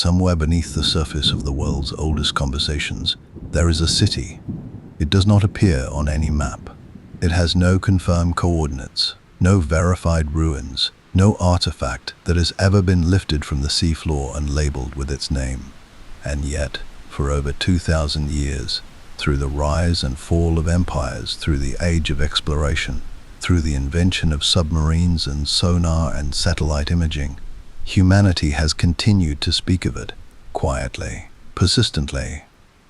somewhere beneath the surface of the world's oldest conversations, there is a city. It does not appear on any map. It has no confirmed coordinates, no verified ruins, no artifact that has ever been lifted from the seafloor and labeled with its name. And yet, for over 2,000 years, through the rise and fall of empires, through the age of exploration, through the invention of submarines and sonar and satellite imaging, humanity has continued to speak of it, quietly, persistently,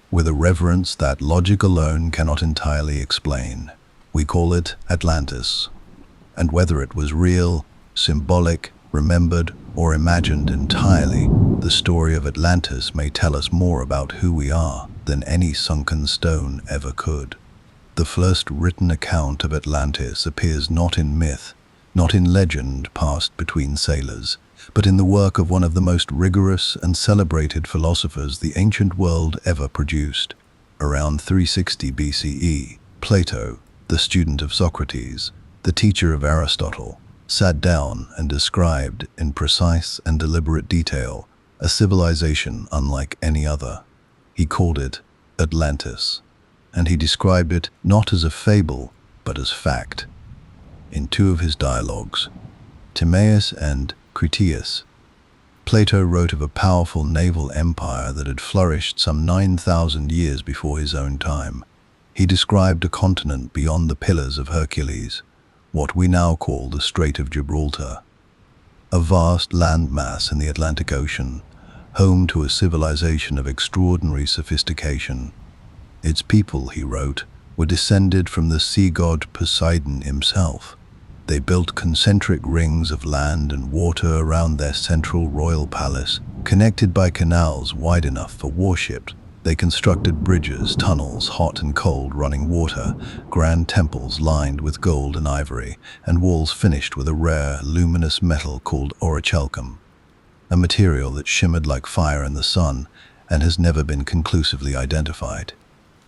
with a reverence that logic alone cannot entirely explain. We call it Atlantis. And whether it was real, symbolic, remembered, or imagined entirely, the story of Atlantis may tell us more about who we are than any sunken stone ever could. The first written account of Atlantis appears not in myth, not in legend passed between sailors, but in the work of one of the most rigorous and celebrated philosophers the ancient world ever produced. Around 360 BCE, Plato, the student of Socrates, the teacher of Aristotle, sat down and described in precise and deliberate detail a civilization unlike any other. He called it Atlantis, and he described it not as a fable, but as fact. In two of his dialogues, Timaeus and Critias, Plato wrote of a powerful naval empire that had flourished some 9,000 years before his own time. He described a continent beyond the Pillars of Hercules, what we now call the Strait of Gibraltar, a vast landmass in the Atlantic Ocean, home to a civilization of extraordinary sophistication. Its people, he wrote, were descended from the sea god Poseidon himself. They built concentric rings of land and water around their central royal palace, connected by canals wide enough for warships. They constructed bridges, tunnels, hot and cold running water, grand temples lined with gold and ivory, and walls finished with a rare, luminous metal called orichalcum, a material that shimmered like fire in the sun and has never been conclusively identified.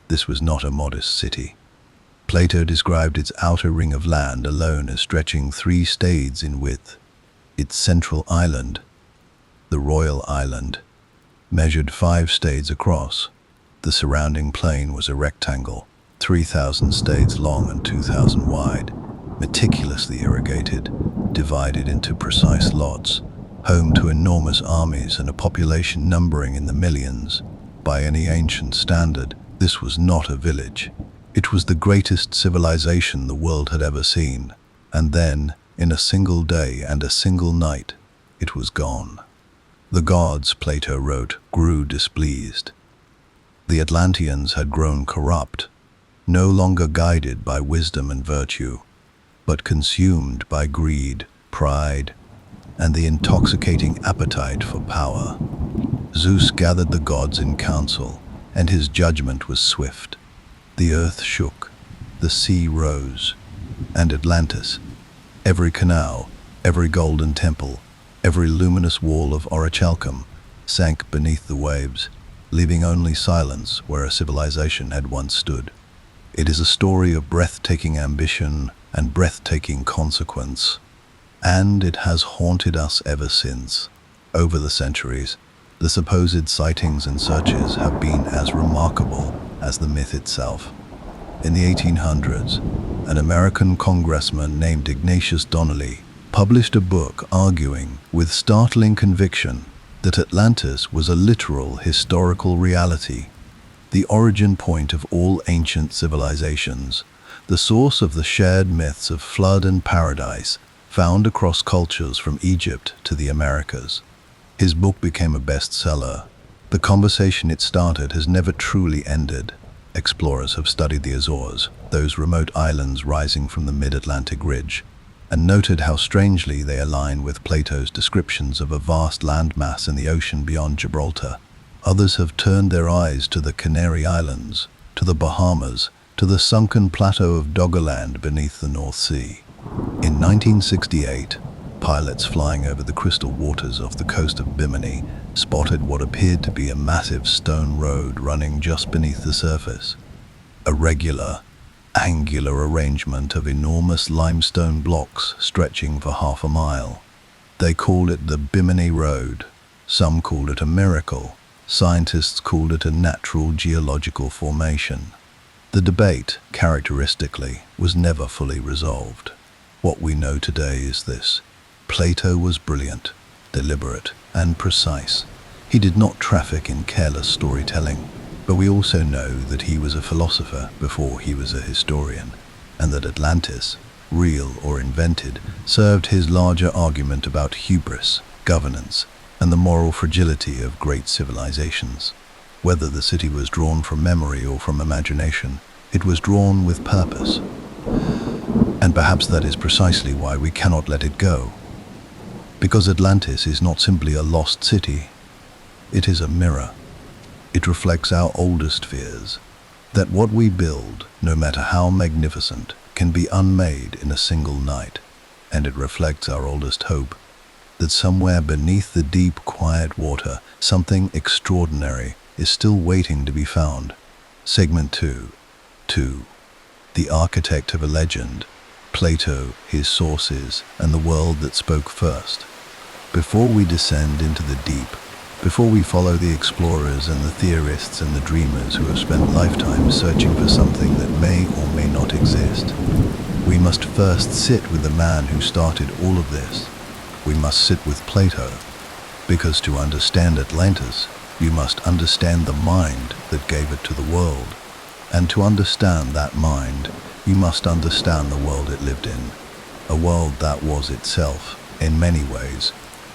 This was not a modest city. Plato described its outer ring of land alone as stretching 3 stades in width. Its central island, the Royal Island, measured 5 stades across. The surrounding plain was a rectangle, 3,000 stades long and 2,000 wide, meticulously irrigated, divided into precise lots, home to enormous armies and a population numbering in the millions. By any ancient standard, this was not a village. It was the greatest civilization the world had ever seen. And then, in a single day and a single night, it was gone. The gods, Plato wrote, grew displeased. The Atlanteans had grown corrupt, no longer guided by wisdom and virtue, but consumed by greed, pride, and the intoxicating appetite for power. Zeus gathered the gods in council, and his judgment was swift. The earth shook, the sea rose, and Atlantis, every canal, every golden temple, every luminous wall of orichalcum, sank beneath the waves, leaving only silence where a civilization had once stood. It is a story of breathtaking ambition and breathtaking consequence, and it has haunted us ever since. Over the centuries, the supposed sightings and searches have been as remarkable as the myth itself. In the 1800s, an American congressman named Ignatius Donnelly published a book arguing with startling conviction that Atlantis was a literal historical reality, the origin point of all ancient civilizations, the source of the shared myths of flood and paradise found across cultures from Egypt to the Americas. His book became a bestseller. The conversation it started has never truly ended. Explorers have studied the Azores, those remote islands rising from the mid-Atlantic ridge, and noted how strangely they align with Plato's descriptions of a vast landmass in the ocean beyond Gibraltar. Others have turned their eyes to the Canary Islands, to the Bahamas, to the sunken plateau of Doggerland beneath the North Sea. In 1968, pilots flying over the crystal waters off the coast of Bimini spotted what appeared to be a massive stone road running just beneath the surface. A regular, angular arrangement of enormous limestone blocks stretching for half a mile. They called it the Bimini Road, Some called it a miracle. Scientists called it a natural geological formation. The debate, characteristically, was never fully resolved. What we know today is this: Plato was brilliant, deliberate, and precise. He did not traffic in careless storytelling, but we also know that he was a philosopher before he was a historian, and that Atlantis, real or invented, served his larger argument about hubris, governance, and the moral fragility of great civilizations. Whether the city was drawn from memory or from imagination, it was drawn with purpose. And perhaps that is precisely why we cannot let it go. Because Atlantis is not simply a lost city, it is a mirror. It reflects our oldest fears, that what we build, no matter how magnificent, can be unmade in a single night. And it reflects our oldest hope, that somewhere beneath the deep, quiet water, something extraordinary is still waiting to be found. Segment 2. The architect of a legend, Plato, his sources, and the world that spoke first. Before we descend into the deep, before we follow the explorers and the theorists and the dreamers who have spent lifetimes searching for something that may or may not exist, we must first sit with the man who started all of this. We must sit with Plato, because to understand Atlantis, you must understand the mind that gave it to the world. And to understand that mind, you must understand the world it lived in, a world that was itself, in many ways,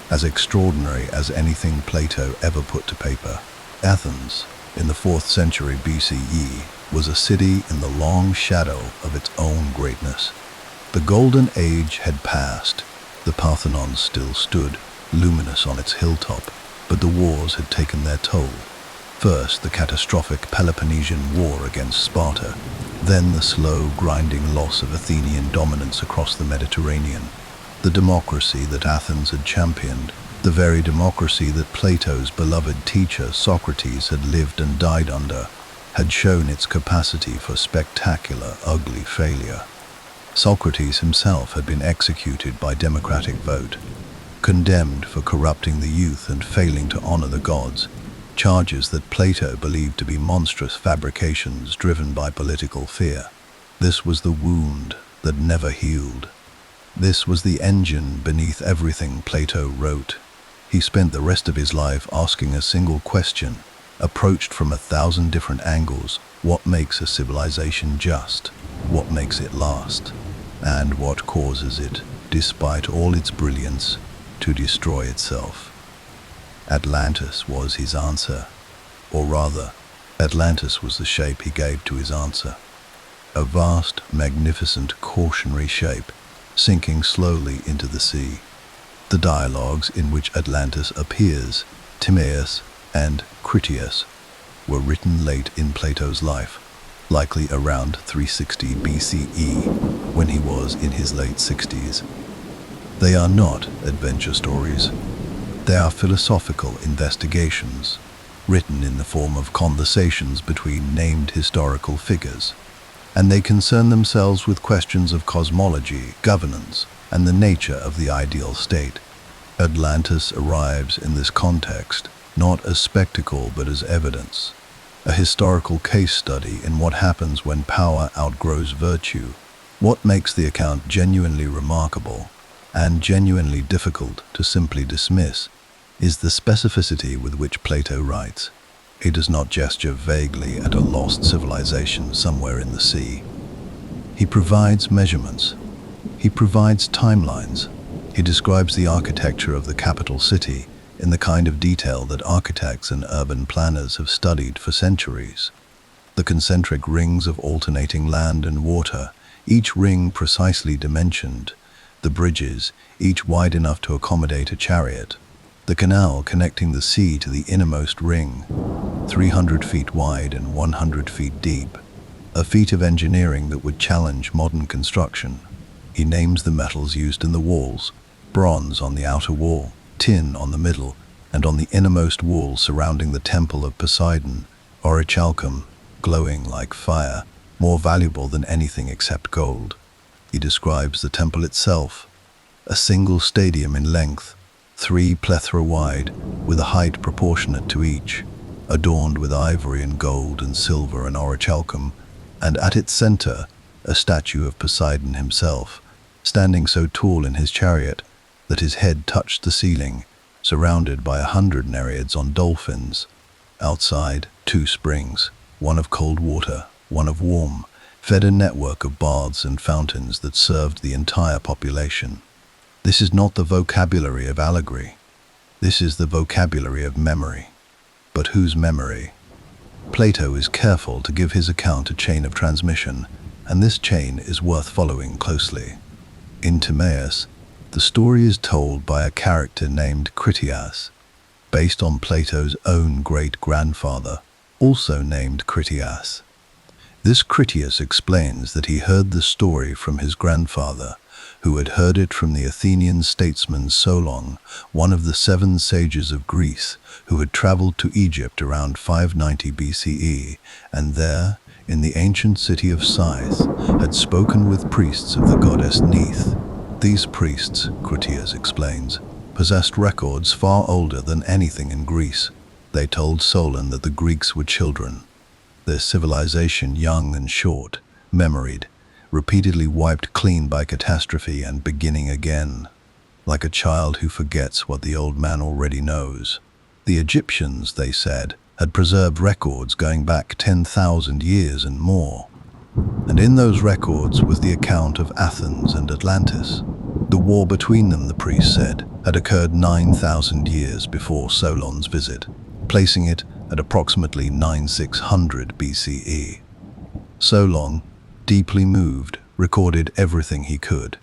as extraordinary as anything Plato ever put to paper. Athens, in the 4th century BCE, was a city in the long shadow of its own greatness. The Golden Age had passed. The Parthenon still stood, luminous on its hilltop, but the wars had taken their toll. First, the catastrophic Peloponnesian War against Sparta, then the slow, grinding loss of Athenian dominance across the Mediterranean. The democracy that Athens had championed, the very democracy that Plato's beloved teacher Socrates had lived and died under, had shown its capacity for spectacular, ugly failure. Socrates himself had been executed by democratic vote, condemned for corrupting the youth and failing to honor the gods, charges that Plato believed to be monstrous fabrications driven by political fear. This was the wound that never healed. This was the engine beneath everything Plato wrote. He spent the rest of his life asking a single question, approached from 1,000 different angles: what makes a civilization just? What makes it last? And what causes it, despite all its brilliance, to destroy itself? Atlantis was his answer, or rather, Atlantis was the shape he gave to his answer. A vast, magnificent, cautionary shape, sinking slowly into the sea. The dialogues in which Atlantis appears, Timaeus and Critias, were written late in Plato's life, likely around 360 BCE, when he was in his late 60s. They are not adventure stories. They are philosophical investigations, written in the form of conversations between named historical figures, and they concern themselves with questions of cosmology, governance, and the nature of the ideal state. Atlantis arrives in this context not as spectacle but as evidence, a historical case study in what happens when power outgrows virtue. What makes the account genuinely remarkable and genuinely difficult to simply dismiss is the specificity with which Plato writes. He does not gesture vaguely at a lost civilization somewhere in the sea. He provides measurements. He provides timelines. He describes the architecture of the capital city in the kind of detail that architects and urban planners have studied for centuries. The concentric rings of alternating land and water, each ring precisely dimensioned. The bridges, each wide enough to accommodate a chariot. The canal connecting the sea to the innermost ring, 300 feet wide and 100 feet deep. A feat of engineering that would challenge modern construction. He names the metals used in the walls: bronze on the outer wall, tin on the middle, and on the innermost wall surrounding the temple of Poseidon, orichalcum, glowing like fire, more valuable than anything except gold. He describes the temple itself, a single stadium in length, 3 plethora wide, with a height proportionate to each, adorned with ivory and gold and silver and orichalcum, and at its center a statue of Poseidon himself, standing so tall in his chariot that his head touched the ceiling, surrounded by 100 nereids on dolphins. Outside, 2 springs, one of cold water, one of warm, fed a network of baths and fountains that served the entire population. This is not the vocabulary of allegory. This is the vocabulary of memory. But whose memory? Plato is careful to give his account a chain of transmission, and this chain is worth following closely. In Timaeus, the story is told by a character named Critias, based on Plato's own great-grandfather, also named Critias. This Critias explains that he heard the story from his grandfather, who had heard it from the Athenian statesman Solon, one of the 7 sages of Greece, who had traveled to Egypt around 590 BCE, and there, in the ancient city of Scythe, had spoken with priests of the goddess Neith. These priests, Critias explains, possessed records far older than anything in Greece. They told Solon that the Greeks were children, their civilization young and short, memoried, repeatedly wiped clean by catastrophe and beginning again, like a child who forgets what the old man already knows. The Egyptians, they said, had preserved records going back 10,000 years and more. And in those records was the account of Athens and Atlantis. The war between them, the priest said, had occurred 9,000 years before Solon's visit, placing it at approximately 9600 BCE. Solon, deeply moved, recorded everything he could.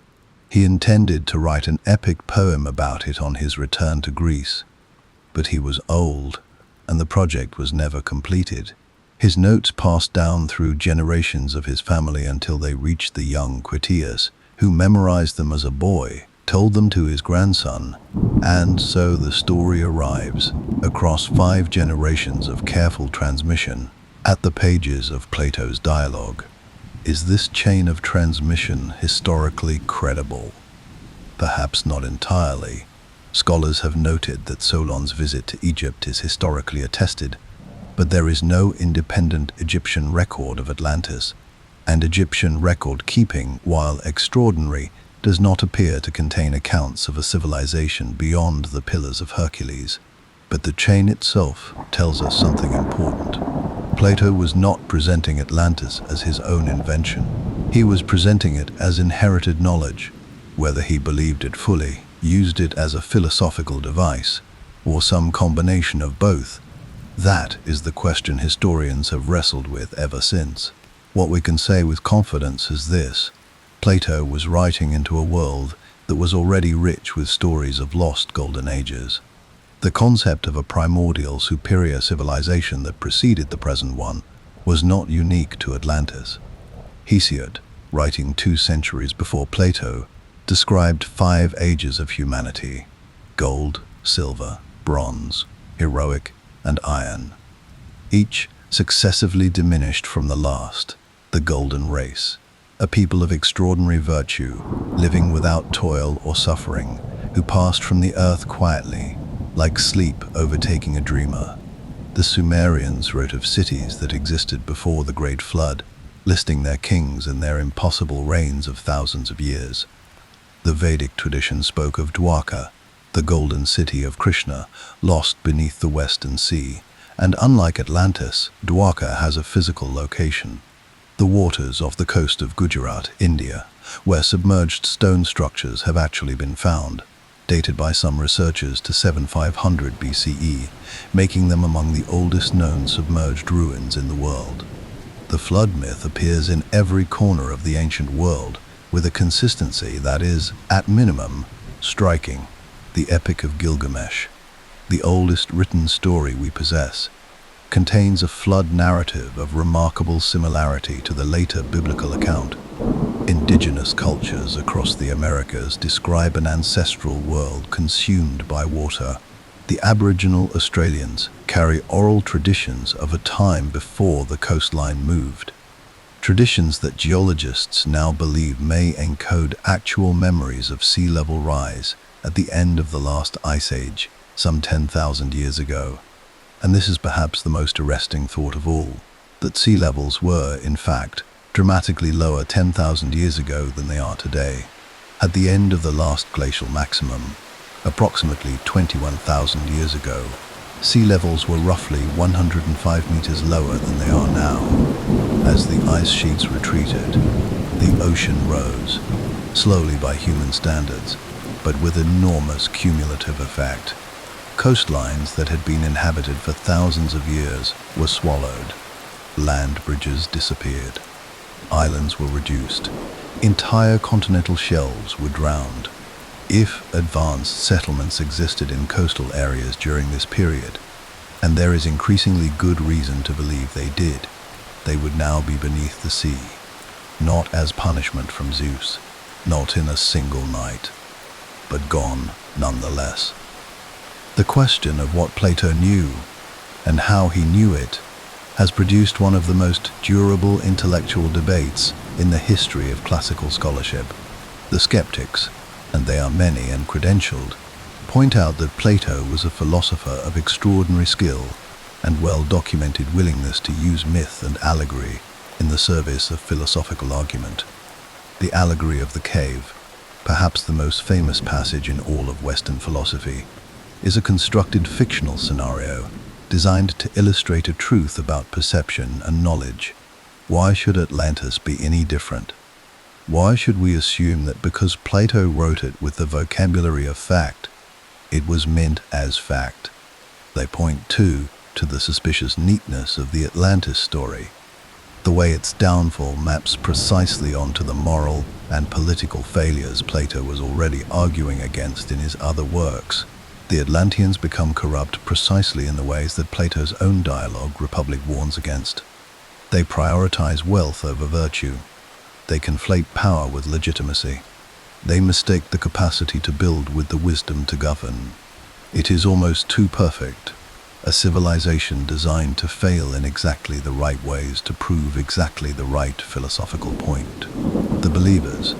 He intended to write an epic poem about it on his return to Greece, but he was old, and the project was never completed. His notes passed down through generations of his family until they reached the young Critias, who memorized them as a boy, told them to his grandson, and so the story arrives, across 5 generations of careful transmission, at the pages of Plato's dialogue. Is this chain of transmission historically credible? Perhaps not entirely. Scholars have noted that Solon's visit to Egypt is historically attested, but there is no independent Egyptian record of Atlantis, and Egyptian record-keeping, while extraordinary, does not appear to contain accounts of a civilization beyond the Pillars of Hercules. But the chain itself tells us something important. Plato was not presenting Atlantis as his own invention. He was presenting it as inherited knowledge. Whether he believed it fully, used it as a philosophical device, or some combination of both, that is the question historians have wrestled with ever since. What we can say with confidence is this: Plato was writing into a world that was already rich with stories of lost golden ages. The concept of a primordial superior civilization that preceded the present one was not unique to Atlantis. Hesiod, writing 2 centuries before Plato, described 5 ages of humanity: gold, silver, bronze, heroic, and iron. Each successively diminished from the last, the golden race, a people of extraordinary virtue, living without toil or suffering, who passed from the earth quietly, like sleep overtaking a dreamer. The Sumerians wrote of cities that existed before the Great Flood, listing their kings and their impossible reigns of thousands of years. The Vedic tradition spoke of Dwarka, the golden city of Krishna, lost beneath the Western Sea, and unlike Atlantis, Dwarka has a physical location: the waters off the coast of Gujarat, India, where submerged stone structures have actually been found, dated by some researchers to 7500 BCE, making them among the oldest known submerged ruins in the world. The flood myth appears in every corner of the ancient world, with a consistency that is, at minimum, striking. The Epic of Gilgamesh, the oldest written story we possess, contains a flood narrative of remarkable similarity to the later biblical account. Indigenous cultures across the Americas describe an ancestral world consumed by water. The Aboriginal Australians carry oral traditions of a time before the coastline moved. traditions that geologists now believe may encode actual memories of sea level rise at the end of the last ice age, some 10,000 years ago. And this is perhaps the most arresting thought of all, that sea levels were, in fact, dramatically lower 10,000 years ago than they are today. At the end of the last glacial maximum, approximately 21,000 years ago, sea levels were roughly 105 meters lower than they are now. As the ice sheets retreated, the ocean rose, slowly by human standards, but with enormous cumulative effect. Coastlines that had been inhabited for thousands of years were swallowed. Land bridges disappeared. Islands were reduced. Entire continental shelves were drowned. If advanced settlements existed in coastal areas during this period, and there is increasingly good reason to believe they did, they would now be beneath the sea, not as punishment from Zeus, not in a single night, but gone nonetheless. The question of what Plato knew and how he knew it has produced one of the most durable intellectual debates in the history of classical scholarship. The skeptics, and they are many and credentialed, point out that Plato was a philosopher of extraordinary skill and well-documented willingness to use myth and allegory in the service of philosophical argument. The allegory of the cave, perhaps the most famous passage in all of Western philosophy, is a constructed fictional scenario designed to illustrate a truth about perception and knowledge. Why should Atlantis be any different? Why should we assume that because Plato wrote it with the vocabulary of fact, it was meant as fact? They point too to the suspicious neatness of the Atlantis story, the way its downfall maps precisely onto the moral and political failures Plato was already arguing against in his other works. The Atlanteans become corrupt precisely in the ways that Plato's own dialogue, Republic, warns against. They prioritize wealth over virtue. They conflate power with legitimacy. They mistake the capacity to build with the wisdom to govern. It is almost too perfect, a civilization designed to fail in exactly the right ways to prove exactly the right philosophical point. The believers,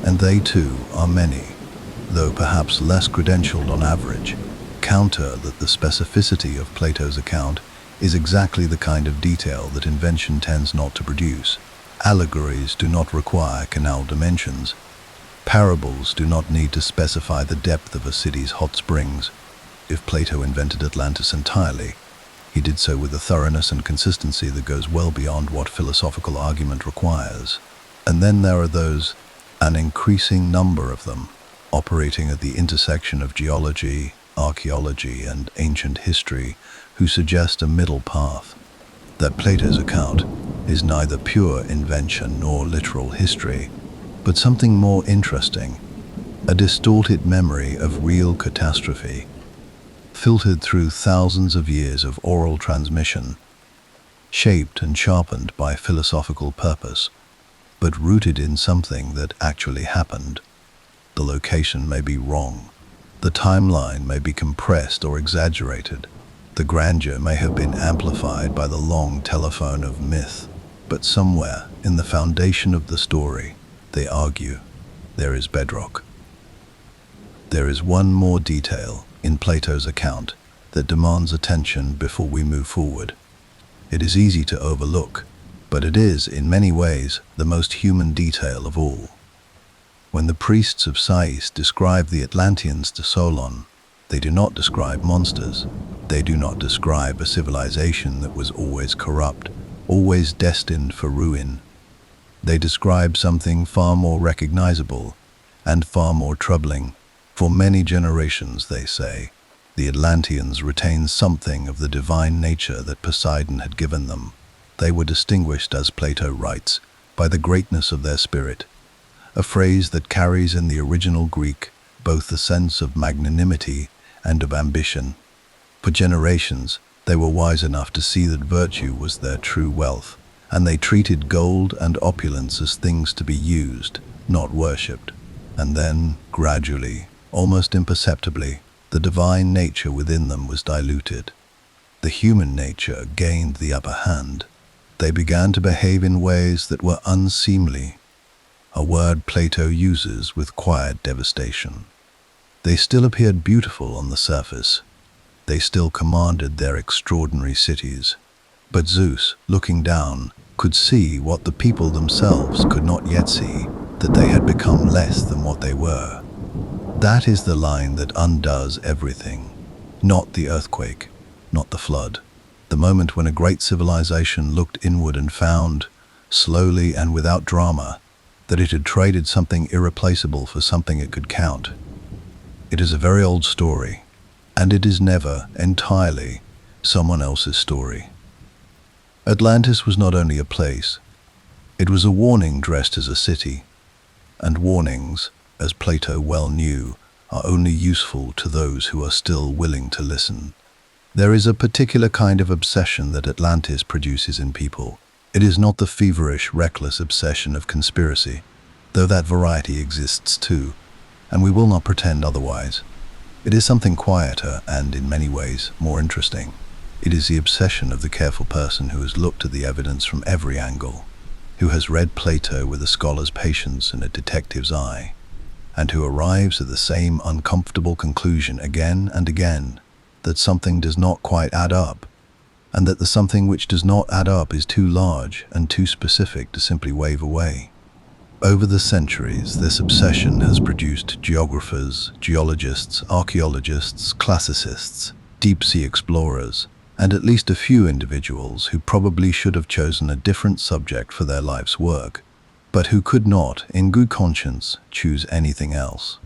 and they too are many, though perhaps less credentialed on average, counter that the specificity of Plato's account is exactly the kind of detail that invention tends not to produce. Allegories do not require canal dimensions. Parables do not need to specify the depth of a city's hot springs. If Plato invented Atlantis entirely, he did so with a thoroughness and consistency that goes well beyond what philosophical argument requires. And then there are those, an increasing number of them, operating at the intersection of geology, archaeology, and ancient history, who suggest a middle path, that Plato's account is neither pure invention nor literal history, but something more interesting, a distorted memory of real catastrophe, filtered through thousands of years of oral transmission, shaped and sharpened by philosophical purpose, but rooted in something that actually happened. The location may be wrong. The timeline may be compressed or exaggerated. The grandeur may have been amplified by the long telephone of myth. But somewhere in the foundation of the story, they argue, there is bedrock. There is one more detail in Plato's account that demands attention before we move forward. It is easy to overlook, but it is, in many ways, the most human detail of all. When the priests of Sais describe the Atlanteans to Solon, they do not describe monsters. They do not describe a civilization that was always corrupt, always destined for ruin. They describe something far more recognizable and far more troubling. For many generations, they say, the Atlanteans retained something of the divine nature that Poseidon had given them. They were distinguished, as Plato writes, by the greatness of their spirit, a phrase that carries in the original Greek both the sense of magnanimity and of ambition. For generations, they were wise enough to see that virtue was their true wealth, and they treated gold and opulence as things to be used, not worshipped. And then, gradually, almost imperceptibly, the divine nature within them was diluted. The human nature gained the upper hand. They began to behave in ways that were unseemly, a word Plato uses with quiet devastation. They still appeared beautiful on the surface. They still commanded their extraordinary cities. But Zeus, looking down, could see what the people themselves could not yet see, that they had become less than what they were. That is the line that undoes everything. Not the earthquake, not the flood. The moment when a great civilization looked inward and found, slowly and without drama, that it had traded something irreplaceable for something it could count. It is a very old story, and it is never entirely someone else's story. Atlantis was not only a place, it was a warning dressed as a city, and warnings, as Plato well knew, are only useful to those who are still willing to listen. There is a particular kind of obsession that Atlantis produces in people. It is not the feverish, reckless obsession of conspiracy, though that variety exists too, and we will not pretend otherwise. It is something quieter and, in many ways, more interesting. It is the obsession of the careful person who has looked at the evidence from every angle, who has read Plato with a scholar's patience and a detective's eye, and who arrives at the same uncomfortable conclusion again and again, that something does not quite add up, and that the something which does not add up is too large and too specific to simply wave away. Over the centuries, this obsession has produced geographers, geologists, archaeologists, classicists, deep-sea explorers, and at least a few individuals who probably should have chosen a different subject for their life's work, but who could not, in good conscience, choose anything else.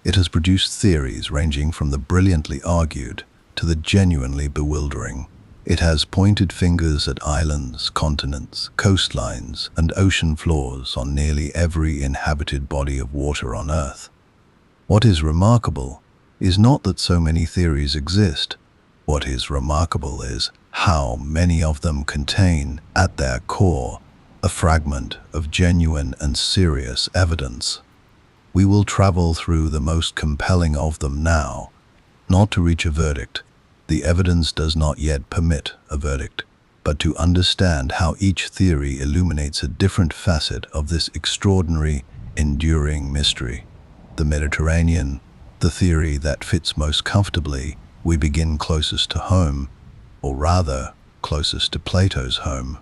It has produced theories ranging from the brilliantly argued to the genuinely bewildering. It has pointed fingers at islands, continents, coastlines, and ocean floors on nearly every inhabited body of water on Earth. What is remarkable is not that so many theories exist. What is remarkable is how many of them contain, at their core, a fragment of genuine and serious evidence. We will travel through the most compelling of them now, not to reach a verdict. The evidence does not yet permit a verdict, but to understand how each theory illuminates a different facet of this extraordinary, enduring mystery. The Mediterranean, the theory that fits most comfortably. We begin closest to home, or rather, closest to Plato's home.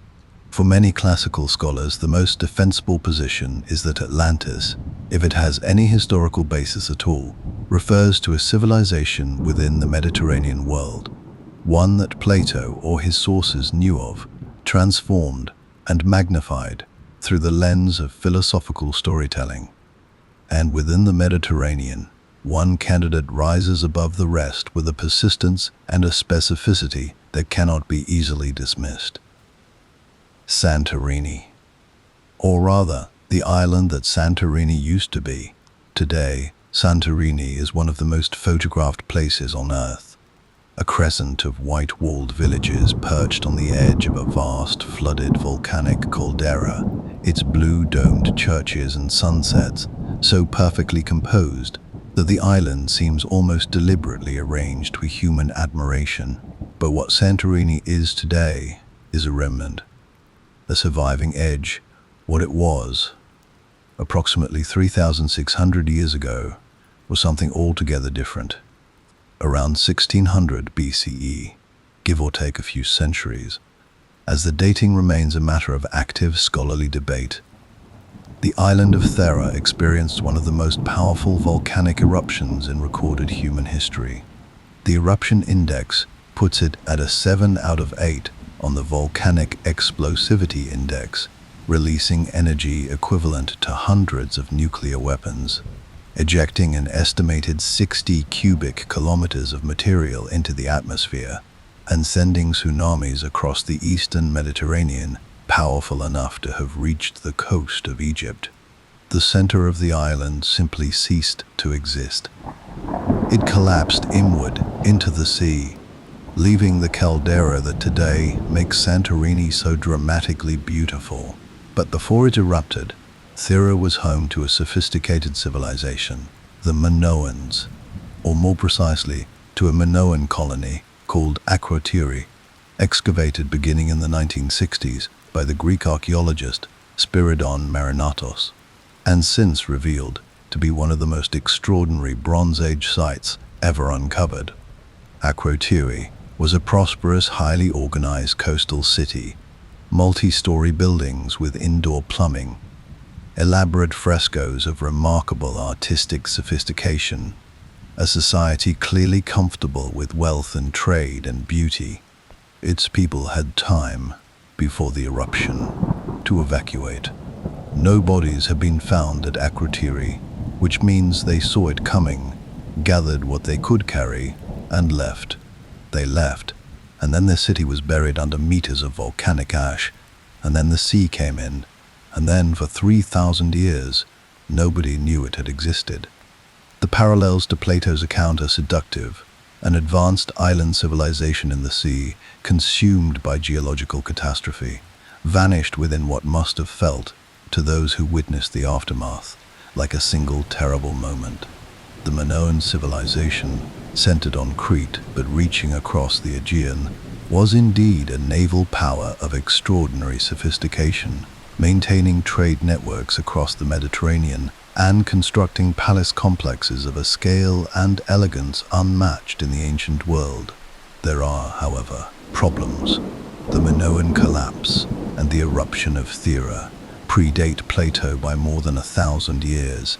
For many classical scholars, the most defensible position is that Atlantis, if it has any historical basis at all, refers to a civilization within the Mediterranean world, one that Plato or his sources knew of, transformed and magnified through the lens of philosophical storytelling. And within the Mediterranean, one candidate rises above the rest with a persistence and a specificity that cannot be easily dismissed. Santorini. Or rather, the island that Santorini used to be. Today, Santorini is one of the most photographed places on Earth. A crescent of white-walled villages perched on the edge of a vast, flooded volcanic caldera, its blue-domed churches and sunsets so perfectly composed that the island seems almost deliberately arranged with human admiration. But what Santorini is today is a remnant, a surviving edge. What it was, approximately 3,600 years ago, was something altogether different. Around 1600 BCE, give or take a few centuries, as the dating remains a matter of active scholarly debate, the island of Thera experienced one of the most powerful volcanic eruptions in recorded human history. The eruption index puts it at a 7 out of 8 on the Volcanic Explosivity Index, releasing energy equivalent to hundreds of nuclear weapons, ejecting an estimated 60 cubic kilometers of material into the atmosphere, and sending tsunamis across the eastern Mediterranean, powerful enough to have reached the coast of Egypt. The center of the island simply ceased to exist. It collapsed inward into the sea, leaving the caldera that today makes Santorini so dramatically beautiful. But before it erupted, Thera was home to a sophisticated civilization, the Minoans, or more precisely, to a Minoan colony called Akrotiri. excavated beginning in the 1960s by the Greek archaeologist Spiridon Marinatos, and since revealed to be one of the most extraordinary Bronze Age sites ever uncovered. Akrotiri was a prosperous, highly organized coastal city, multi-story buildings with indoor plumbing, elaborate frescoes of remarkable artistic sophistication, a society clearly comfortable with wealth and trade and beauty. Its people had time, before the eruption, to evacuate. No bodies have been found at Akrotiri, which means they saw it coming, gathered what they could carry, and left. They left, and then the city was buried under meters of volcanic ash, and then the sea came in, and then for 3,000 years, nobody knew it had existed. The parallels to Plato's account are seductive. An advanced island civilization in the sea, consumed by geological catastrophe, vanished within what must have felt, to those who witnessed the aftermath, like a single terrible moment. The Minoan civilization, centered on Crete but reaching across the Aegean, was indeed a naval power of extraordinary sophistication, maintaining trade networks across the Mediterranean and constructing palace complexes of a scale and elegance unmatched in the ancient world. There are, however, problems. The Minoan collapse and the eruption of Thera predate Plato by more than 1,000 years,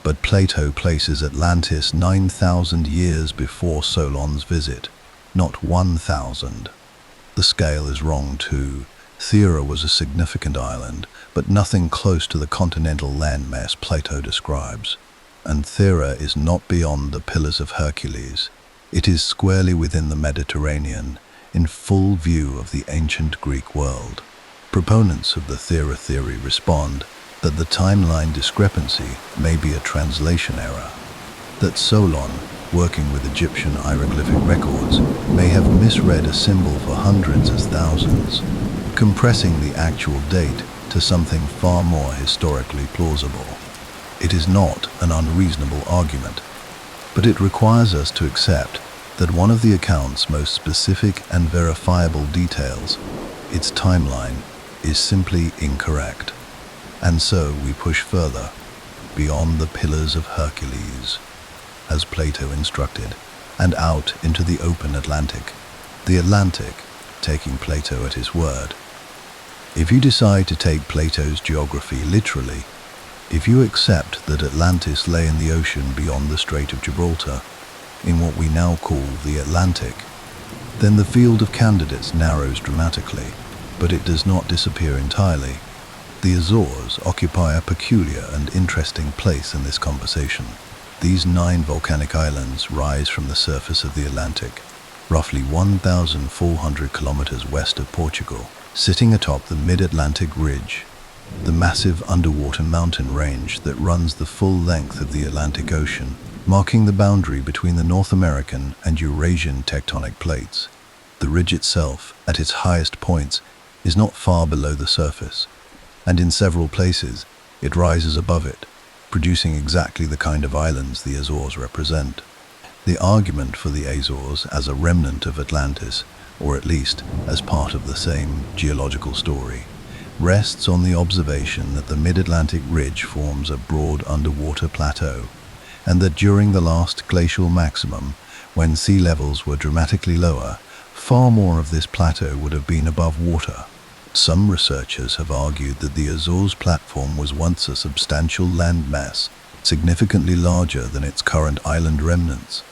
but Plato places Atlantis 9,000 years before Solon's visit, not 1,000. The scale is wrong too. Thera was a significant island, but nothing close to the continental landmass Plato describes. And Thera is not beyond the Pillars of Hercules. It is squarely within the Mediterranean, in full view of the ancient Greek world. Proponents of the Thera theory respond that the timeline discrepancy may be a translation error, that Solon, working with Egyptian hieroglyphic records, may have misread a symbol for hundreds as thousands, compressing the actual date to something far more historically plausible. It is not an unreasonable argument, but it requires us to accept that one of the account's most specific and verifiable details, its timeline, is simply incorrect. And so we push further, beyond the Pillars of Hercules, as Plato instructed, and out into the open Atlantic. The Atlantic, taking Plato at his word. If you decide to take Plato's geography literally, if you accept that Atlantis lay in the ocean beyond the Strait of Gibraltar, in what we now call the Atlantic, then the field of candidates narrows dramatically, but it does not disappear entirely. The Azores occupy a peculiar and interesting place in this conversation. These 9 volcanic islands rise from the surface of the Atlantic, roughly 1,400 kilometers west of Portugal, sitting atop the mid-Atlantic Ridge, the massive underwater mountain range that runs the full length of the Atlantic Ocean, marking the boundary between the North American and Eurasian tectonic plates. The ridge itself, at its highest points, is not far below the surface, and in several places it rises above it, producing exactly the kind of islands the Azores represent. The argument for the Azores as a remnant of Atlantis, or at least as part of the same geological story, rests on the observation that the mid-Atlantic ridge forms a broad underwater plateau, and that during the last glacial maximum, when sea levels were dramatically lower, far more of this plateau would have been above water. Some researchers have argued that the Azores platform was once a substantial landmass, significantly larger than its current island remnants,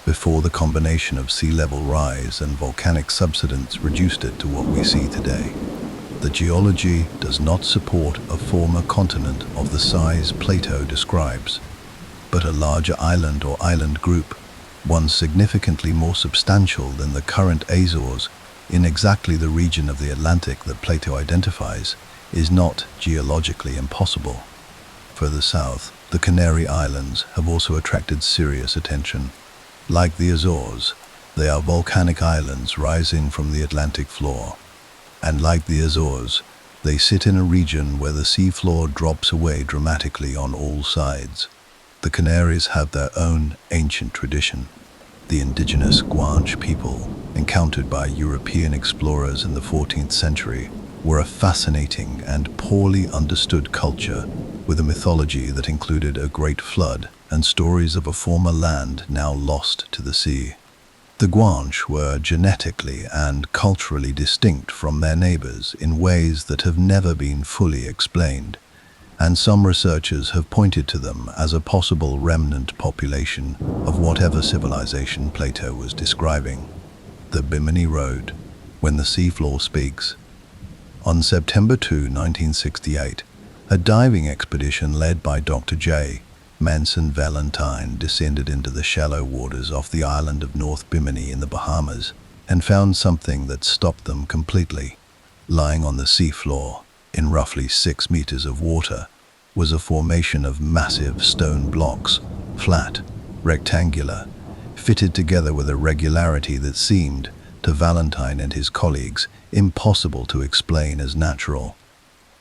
before the combination of sea level rise and volcanic subsidence reduced it to what we see today. The geology does not support a former continent of the size Plato describes, but a larger island or island group, one significantly more substantial than the current Azores in exactly the region of the Atlantic that Plato identifies, is not geologically impossible. Further south, the Canary Islands have also attracted serious attention. Like the Azores, they are volcanic islands rising from the Atlantic floor. And like the Azores, they sit in a region where the seafloor drops away dramatically on all sides. The Canaries have their own ancient tradition. The indigenous Guanche people, encountered by European explorers in the 14th century, were a fascinating and poorly understood culture with a mythology that included a great flood and stories of a former land now lost to the sea. The Guanche were genetically and culturally distinct from their neighbors in ways that have never been fully explained, and some researchers have pointed to them as a possible remnant population of whatever civilization Plato was describing. The Bimini Road, When the Seafloor Speaks. On September 2, 1968, a diving expedition led by Dr. J. Manson Valentine descended into the shallow waters off the island of North Bimini in the Bahamas and found something that stopped them completely. Lying on the seafloor, in roughly 6 meters of water, was a formation of massive stone blocks, flat, rectangular, fitted together with a regularity that seemed, to Valentine and his colleagues, impossible to explain as natural.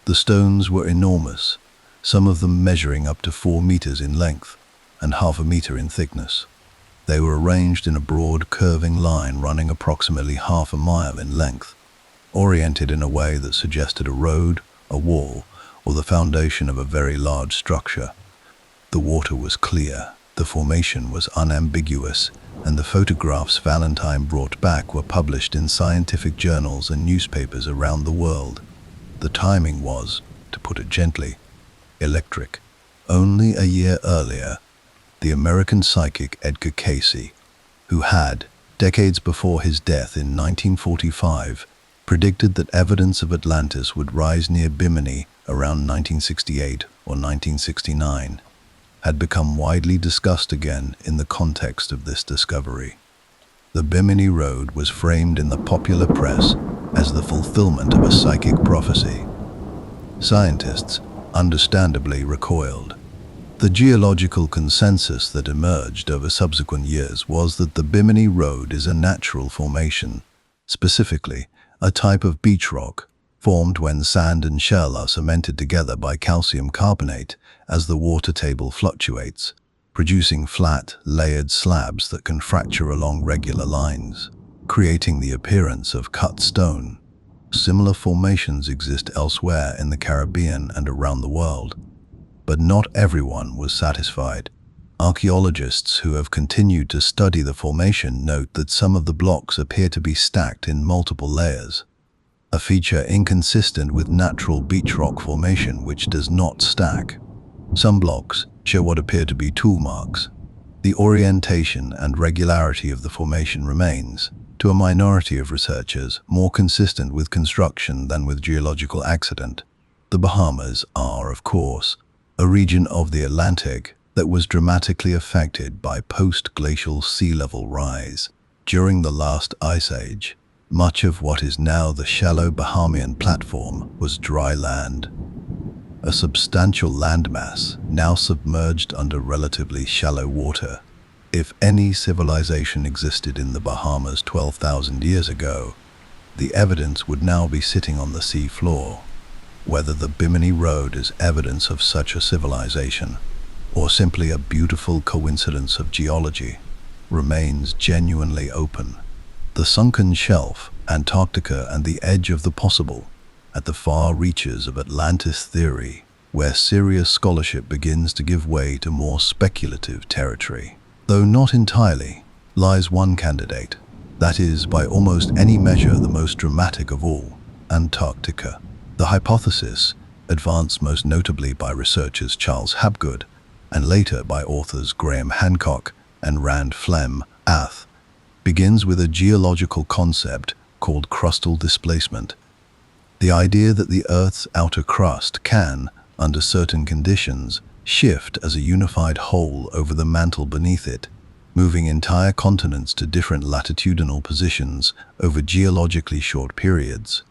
The stones were enormous, some of them measuring up to 4 meters in length and half a meter in thickness. They were arranged in a broad, curving line running approximately half a mile in length, oriented in a way that suggested a road, a wall, or the foundation of a very large structure. The water was clear, the formation was unambiguous, and the photographs Valentine brought back were published in scientific journals and newspapers around the world. The timing was, to put it gently, electric. Only a year earlier, the American psychic Edgar Cayce, who had, decades before his death in 1945, predicted that evidence of Atlantis would rise near Bimini around 1968 or 1969, had become widely discussed again in the context of this discovery. The Bimini Road was framed in the popular press as the fulfillment of a psychic prophecy. Scientists, understandably, recoiled. The geological consensus that emerged over subsequent years was that the Bimini Road is a natural formation, specifically a type of beach rock formed when sand and shell are cemented together by calcium carbonate as the water table fluctuates, producing flat, layered slabs that can fracture along regular lines, creating the appearance of cut stone. Similar formations exist elsewhere in the Caribbean and around the world, but not everyone was satisfied. Archaeologists who have continued to study the formation note that some of the blocks appear to be stacked in multiple layers, a feature inconsistent with natural beach rock formation which does not stack. Some blocks show what appear to be tool marks. The orientation and regularity of the formation remains, to a minority of researchers, more consistent with construction than with geological accident. The Bahamas are, of course, a region of the Atlantic that was dramatically affected by post-glacial sea level rise. During the last ice age, much of what is now the shallow Bahamian platform was dry land, a substantial landmass now submerged under relatively shallow water. If any civilization existed in the Bahamas 12,000 years ago, the evidence would now be sitting on the sea floor. Whether the Bimini Road is evidence of such a civilization, or simply a beautiful coincidence of geology, remains genuinely open. The sunken shelf, Antarctica, and the edge of the possible, at the far reaches of Atlantis theory, where serious scholarship begins to give way to more speculative territory. Though not entirely, lies one candidate, that is, by almost any measure the most dramatic of all, Antarctica. The hypothesis, advanced most notably by researchers Charles Hapgood, and later by authors Graham Hancock and Rand Flem, begins with a geological concept called crustal displacement. The idea that the Earth's outer crust can, under certain conditions, shift as a unified whole over the mantle beneath it, moving entire continents to different latitudinal positions over geologically short periods.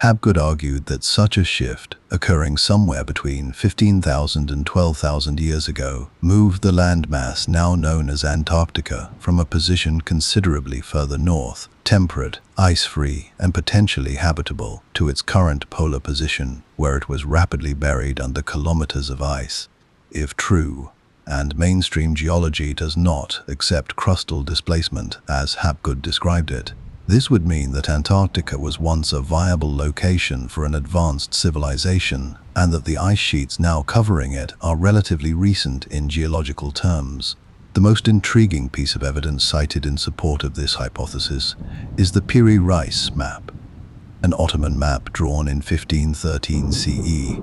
Hapgood argued that such a shift, occurring somewhere between 15,000 and 12,000 years ago, moved the landmass now known as Antarctica from a position considerably further north, temperate, ice-free, and potentially habitable, to its current polar position, where it was rapidly buried under kilometers of ice. If true, and mainstream geology does not accept crustal displacement as Hapgood described it. This would mean that Antarctica was once a viable location for an advanced civilization, and that the ice sheets now covering it are relatively recent in geological terms. The most intriguing piece of evidence cited in support of this hypothesis is the Piri-Reis map, an Ottoman map drawn in 1513 CE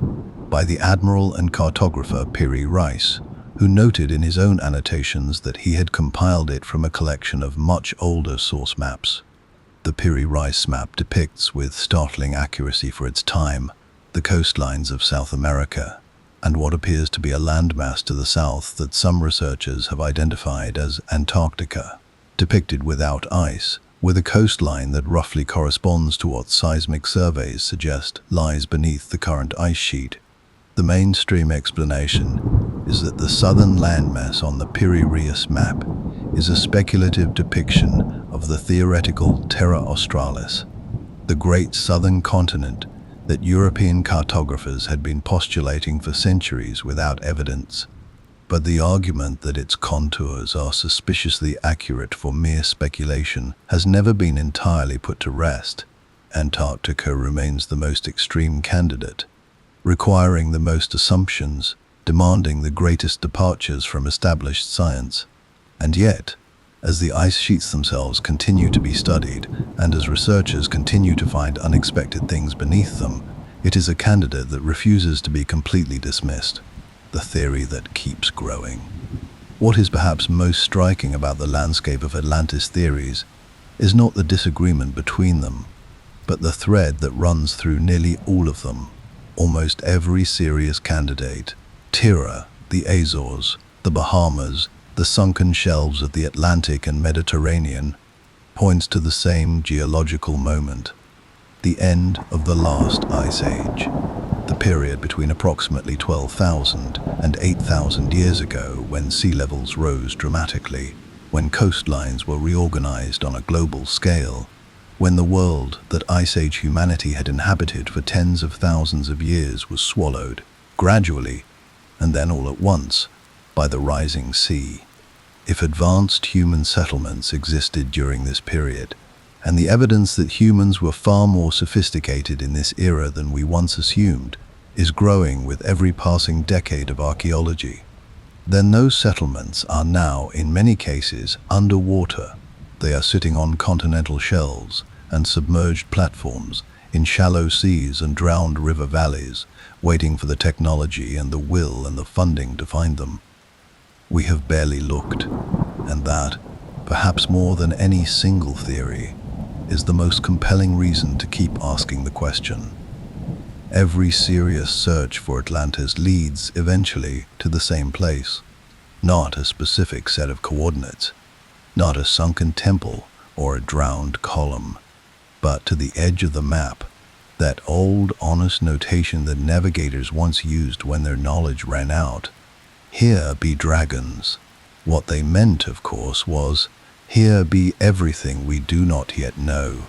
by the admiral and cartographer Piri-Reis, who noted in his own annotations that he had compiled it from a collection of much older source maps. The Piri-Reis map depicts with startling accuracy for its time the coastlines of South America and what appears to be a landmass to the south that some researchers have identified as Antarctica, depicted without ice, with a coastline that roughly corresponds to what seismic surveys suggest lies beneath the current ice sheet. The mainstream explanation is that the southern landmass on the Piri-Reis map is a speculative depiction of the theoretical Terra Australis, the great southern continent that European cartographers had been postulating for centuries without evidence. But the argument that its contours are suspiciously accurate for mere speculation has never been entirely put to rest. Antarctica remains the most extreme candidate, requiring the most assumptions, demanding the greatest departures from established science. And yet, as the ice sheets themselves continue to be studied, and as researchers continue to find unexpected things beneath them, it is a candidate that refuses to be completely dismissed, the theory that keeps growing. What is perhaps most striking about the landscape of Atlantis theories is not the disagreement between them, but the thread that runs through nearly all of them. Almost every serious candidate, Tira, the Azores, the Bahamas, the sunken shelves of the Atlantic and Mediterranean, points to the same geological moment, the end of the last ice age, the period between approximately 12,000 and 8,000 years ago, when sea levels rose dramatically, when coastlines were reorganized on a global scale, when the world that Ice Age humanity had inhabited for tens of thousands of years was swallowed, gradually, and then all at once, by the rising sea. If advanced human settlements existed during this period, and the evidence that humans were far more sophisticated in this era than we once assumed is growing with every passing decade of archaeology, then those settlements are now, in many cases, underwater. They are sitting on continental shelves and submerged platforms in shallow seas and drowned river valleys, waiting for the technology and the will and the funding to find them. We have barely looked, and that, perhaps more than any single theory, is the most compelling reason to keep asking the question. Every serious search for Atlantis leads eventually to the same place, not a specific set of coordinates, not a sunken temple or a drowned column, but to the edge of the map, that old, honest notation that navigators once used when their knowledge ran out. Here be dragons. What they meant, of course, was, here be everything we do not yet know.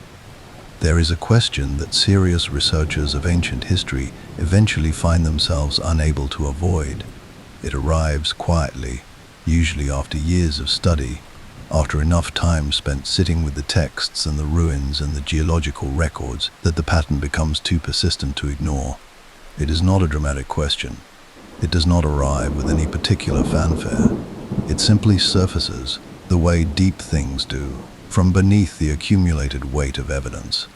There is a question that serious researchers of ancient history eventually find themselves unable to avoid. It arrives quietly, usually after years of study, after enough time spent sitting with the texts and the ruins and the geological records that the pattern becomes too persistent to ignore. It is not a dramatic question. It does not arrive with any particular fanfare. It simply surfaces, the way deep things do, from beneath the accumulated weight of evidence.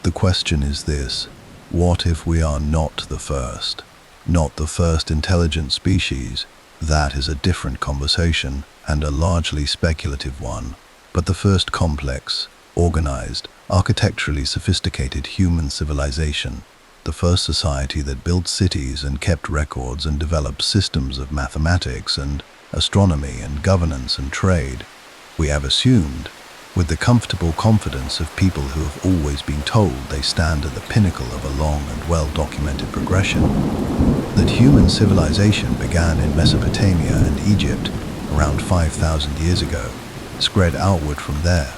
The question is this: what if we are not the first? Not the first intelligent species? That is a different conversation, and a largely speculative one. But the first complex, organized, architecturally sophisticated human civilization, the first society that built cities and kept records and developed systems of mathematics and astronomy and governance and trade, we have assumed, with the comfortable confidence of people who have always been told they stand at the pinnacle of a long and well-documented progression, that human civilization began in Mesopotamia and Egypt around 5,000 years ago, spread outward from there,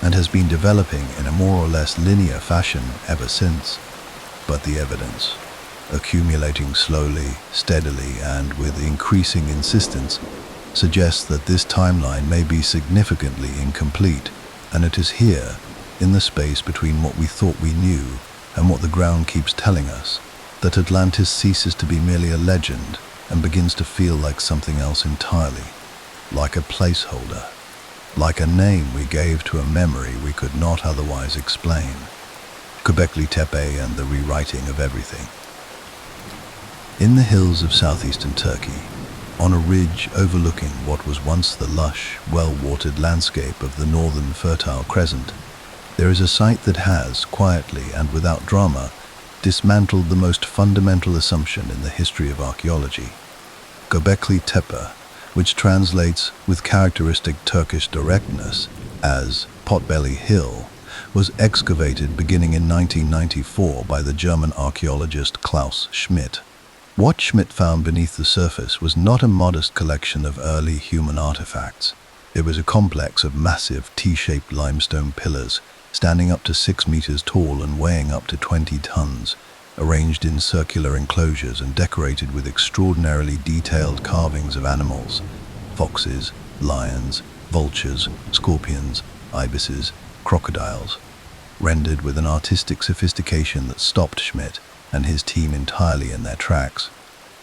and has been developing in a more or less linear fashion ever since. But the evidence, accumulating slowly, steadily, and with increasing insistence, suggests that this timeline may be significantly incomplete, and it is here, in the space between what we thought we knew and what the ground keeps telling us, that Atlantis ceases to be merely a legend and begins to feel like something else entirely, like a placeholder, like a name we gave to a memory we could not otherwise explain. Göbekli Tepe and the rewriting of everything. In the hills of southeastern Turkey, on a ridge overlooking what was once the lush, well-watered landscape of the northern Fertile Crescent, there is a site that has, quietly and without drama, dismantled the most fundamental assumption in the history of archaeology. Göbekli Tepe, which translates with characteristic Turkish directness as Potbelly Hill, was excavated beginning in 1994 by the German archaeologist Klaus Schmidt. What Schmidt found beneath the surface was not a modest collection of early human artifacts. It was a complex of massive T-shaped limestone pillars, standing up to 6 meters tall and weighing up to 20 tons, arranged in circular enclosures and decorated with extraordinarily detailed carvings of animals: foxes, lions, vultures, scorpions, ibises, crocodiles, rendered with an artistic sophistication that stopped Schmidt and his team entirely in their tracks.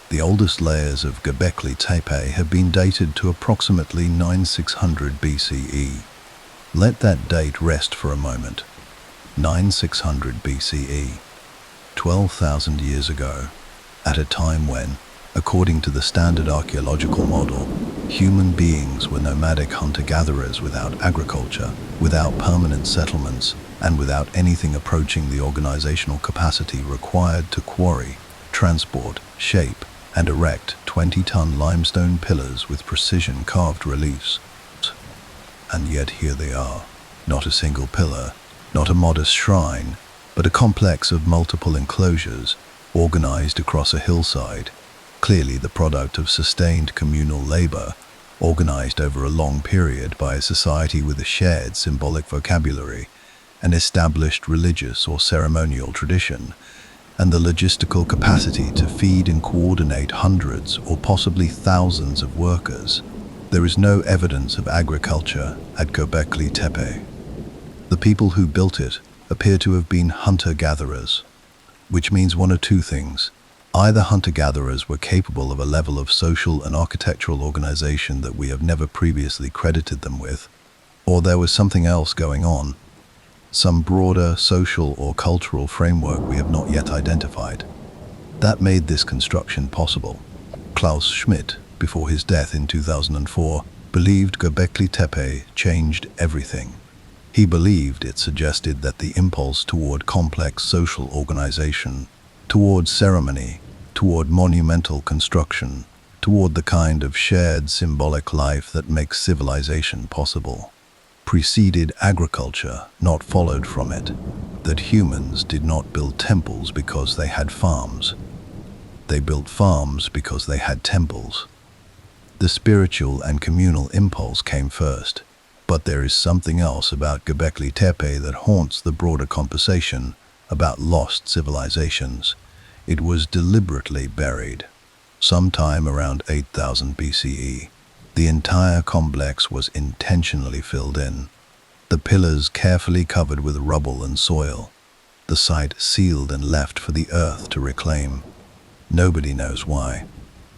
The oldest layers of Göbekli Tepe have been dated to approximately 9600 BCE. Let that date rest for a moment. 9600 BCE, 12,000 years ago, at a time when, according to the standard archaeological model, human beings were nomadic hunter-gatherers without agriculture, without permanent settlements, and without anything approaching the organizational capacity required to quarry, transport, shape, and erect 20-ton limestone pillars with precision-carved reliefs. And yet here they are, not a single pillar, not a modest shrine, but a complex of multiple enclosures, organized across a hillside, clearly the product of sustained communal labor, organized over a long period by a society with a shared symbolic vocabulary, an established religious or ceremonial tradition, and the logistical capacity to feed and coordinate hundreds or possibly thousands of workers. There is no evidence of agriculture at Göbekli Tepe. The people who built it appear to have been hunter-gatherers, which means one of two things. Either hunter-gatherers were capable of a level of social and architectural organization that we have never previously credited them with, or there was something else going on, some broader social or cultural framework we have not yet identified. That made this construction possible. Klaus Schmidt, before his death in 2004, believed Göbekli Tepe changed everything. He believed it suggested that the impulse toward complex social organization, toward ceremony, toward monumental construction, toward the kind of shared symbolic life that makes civilization possible, preceded agriculture, not followed from it, that humans did not build temples because they had farms. They built farms because they had temples. The spiritual and communal impulse came first, but there is something else about Göbekli Tepe that haunts the broader conversation about lost civilizations. It was deliberately buried. Sometime around 8000 BCE, the entire complex was intentionally filled in. The pillars carefully covered with rubble and soil. The site sealed and left for the earth to reclaim. Nobody knows why.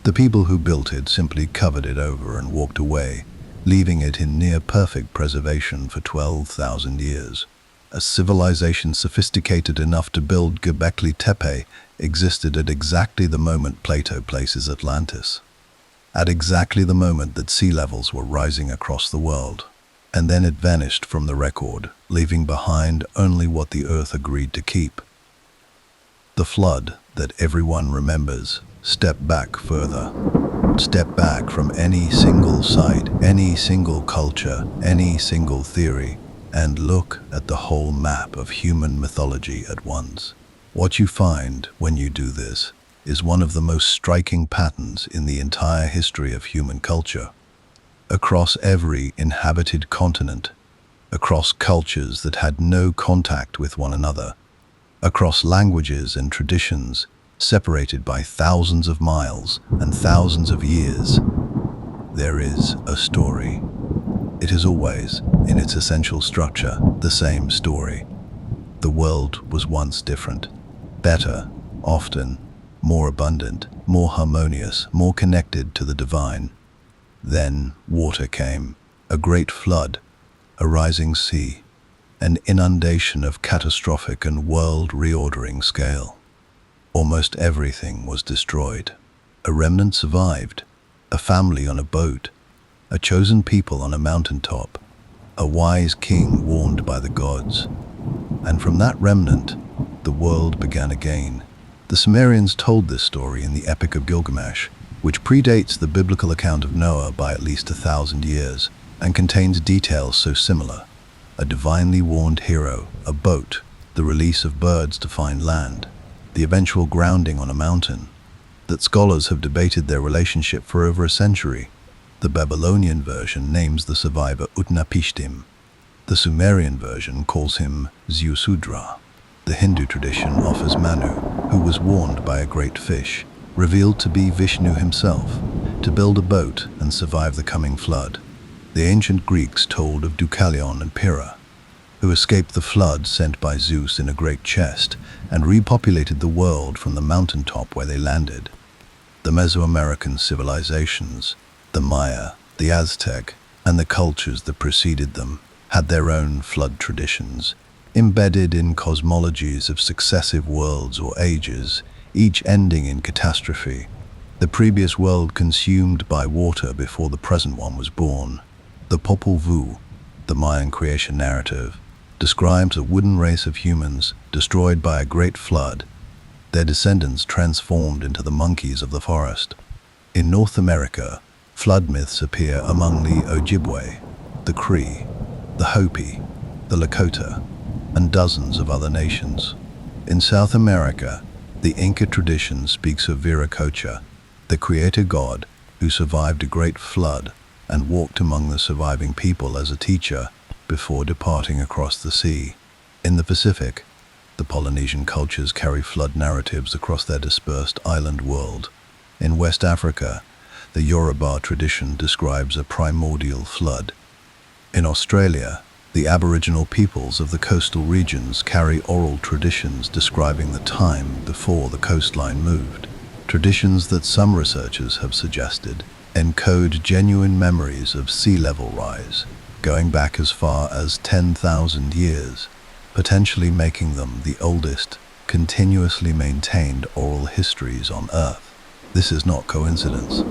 The people who built it simply covered it over and walked away, leaving it in near-perfect preservation for 12,000 years. A civilization sophisticated enough to build Göbekli Tepe existed at exactly the moment Plato places Atlantis. At exactly the moment that sea levels were rising across the world. And then it vanished from the record, leaving behind only what the earth agreed to keep. The flood that everyone remembers. Step back further. Step back from any single site, any single culture, any single theory, and look at the whole map of human mythology at once. What you find when you do this is one of the most striking patterns in the entire history of human culture. Across every inhabited continent, across cultures that had no contact with one another, across languages and traditions, separated by thousands of miles and thousands of years. There is a story. It is always, in its essential structure, the same story. The world was once different, better, often, more abundant, more harmonious, more connected to the divine. Then water came, a great flood, a rising sea, an inundation of catastrophic and world-reordering scale. Almost everything was destroyed. A remnant survived, a family on a boat, a chosen people on a mountaintop, a wise king warned by the gods. And from that remnant, the world began again. The Sumerians told this story in the Epic of Gilgamesh, which predates the biblical account of Noah by at least 1,000 years, and contains details so similar. A divinely warned hero, a boat, the release of birds to find land, the eventual grounding on a mountain, that scholars have debated their relationship for over a century. The Babylonian version names the survivor Utnapishtim. The Sumerian version calls him Ziusudra. The Hindu tradition offers Manu, who was warned by a great fish, revealed to be Vishnu himself, to build a boat and survive the coming flood. The ancient Greeks told of Deucalion and Pyrrha, who escaped the flood sent by Zeus in a great chest and repopulated the world from the mountaintop where they landed. The Mesoamerican civilizations, the Maya, the Aztec, and the cultures that preceded them, had their own flood traditions, embedded in cosmologies of successive worlds or ages, each ending in catastrophe, the previous world consumed by water before the present one was born. The Popol Vuh, the Mayan creation narrative, describes a wooden race of humans destroyed by a great flood, their descendants transformed into the monkeys of the forest. In North America, flood myths appear among the Ojibwe, the Cree, the Hopi, the Lakota, and dozens of other nations. In South America, the Inca tradition speaks of Viracocha, the creator god who survived a great flood and walked among the surviving people as a teacher before departing across the sea. In the Pacific, the Polynesian cultures carry flood narratives across their dispersed island world. In West Africa, the Yoruba tradition describes a primordial flood. In Australia, the Aboriginal peoples of the coastal regions carry oral traditions describing the time before the coastline moved. Traditions that some researchers have suggested encode genuine memories of sea level rise, going back as far as 10,000 years, potentially making them the oldest, continuously maintained oral histories on Earth. This is not coincidence.